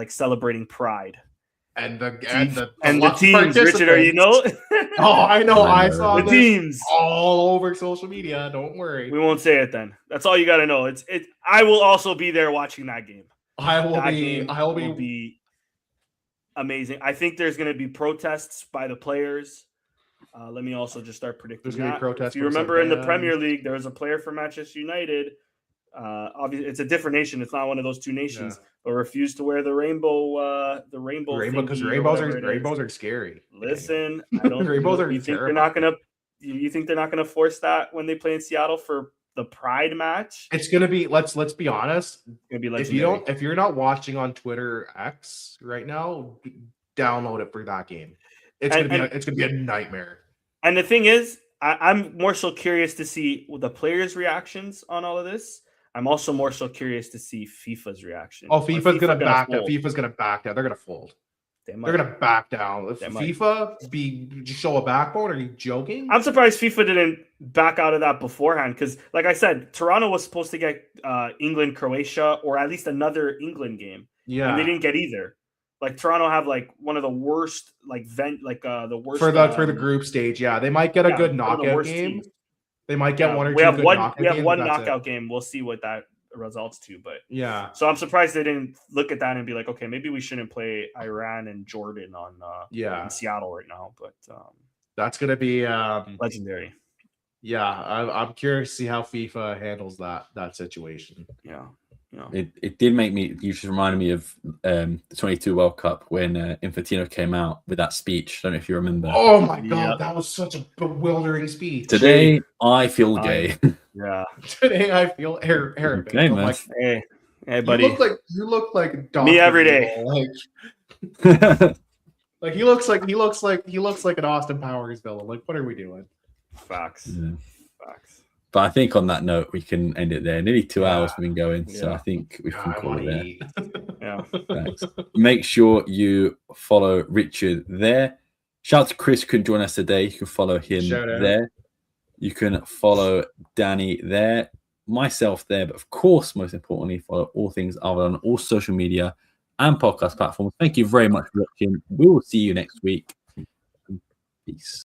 celebrating Pride and the teams. Richard, are you know? I know. I saw the teams all over social media. Don't worry. We won't say it then. That's all you got to know. It's. I will also be there watching that game. I will be amazing. I think there's gonna be protests by the players. Let me also just start predicting that. If you remember in the Premier League, there was a player for Manchester United. Obviously, it's a different nation. It's not one of those two nations, but refused to wear the rainbow because rainbows are scary. Listen, I don't. Rainbows are. You think they're not gonna? You think they're not gonna force that when they play in Seattle for the Pride match? It's gonna be. Let's be honest. It's gonna be legendary. If you're not watching on Twitter X right now, download it for that game. It's gonna be a nightmare. And the thing is, I'm more so curious to see the players' reactions on all of this. I'm also more so curious to see FIFA's reaction. Oh, FIFA's gonna back down. FIFA's gonna back down. They're gonna fold. They're gonna back down. If FIFA show a backbone, are you joking? I'm surprised FIFA didn't back out of that beforehand because, like I said, Toronto was supposed to get England, Croatia, or at least another England game. Yeah, and they didn't get either. Like Toronto have one of the worst the worst for the group stage. Yeah, they might get a good knockout game. Teams. They might get one or two. We have one knockout game. We'll see what that results to. But yeah, so I'm surprised they didn't look at that and be like, okay, maybe we shouldn't play Iran and Jordan on in Seattle right now. But that's gonna be legendary. Yeah, I'm curious to see how FIFA handles that situation. Yeah. It did make me. You just reminded me of the 22 World Cup when Infantino came out with that speech. I don't know if you remember. Oh my god, that was such a bewildering speech. Today I feel gay. Yeah. Today I feel Arabic. Okay, man. Hey, buddy. You look like Dr. Me every day. Like he looks like an Austin Powers villain. Like, what are we doing? Facts. Yeah. Facts. But I think on that note, we can end it there. Nearly 2 hours we've been going, so I think we can call it there. Yeah. Thanks. Make sure you follow Richard there. Shout out to Chris, who couldn't join us today. You can follow him there. You can follow Danny there, myself there, but of course, most importantly, follow all things other on all social media and podcast platforms. Thank you very much for watching. We will see you next week. Peace.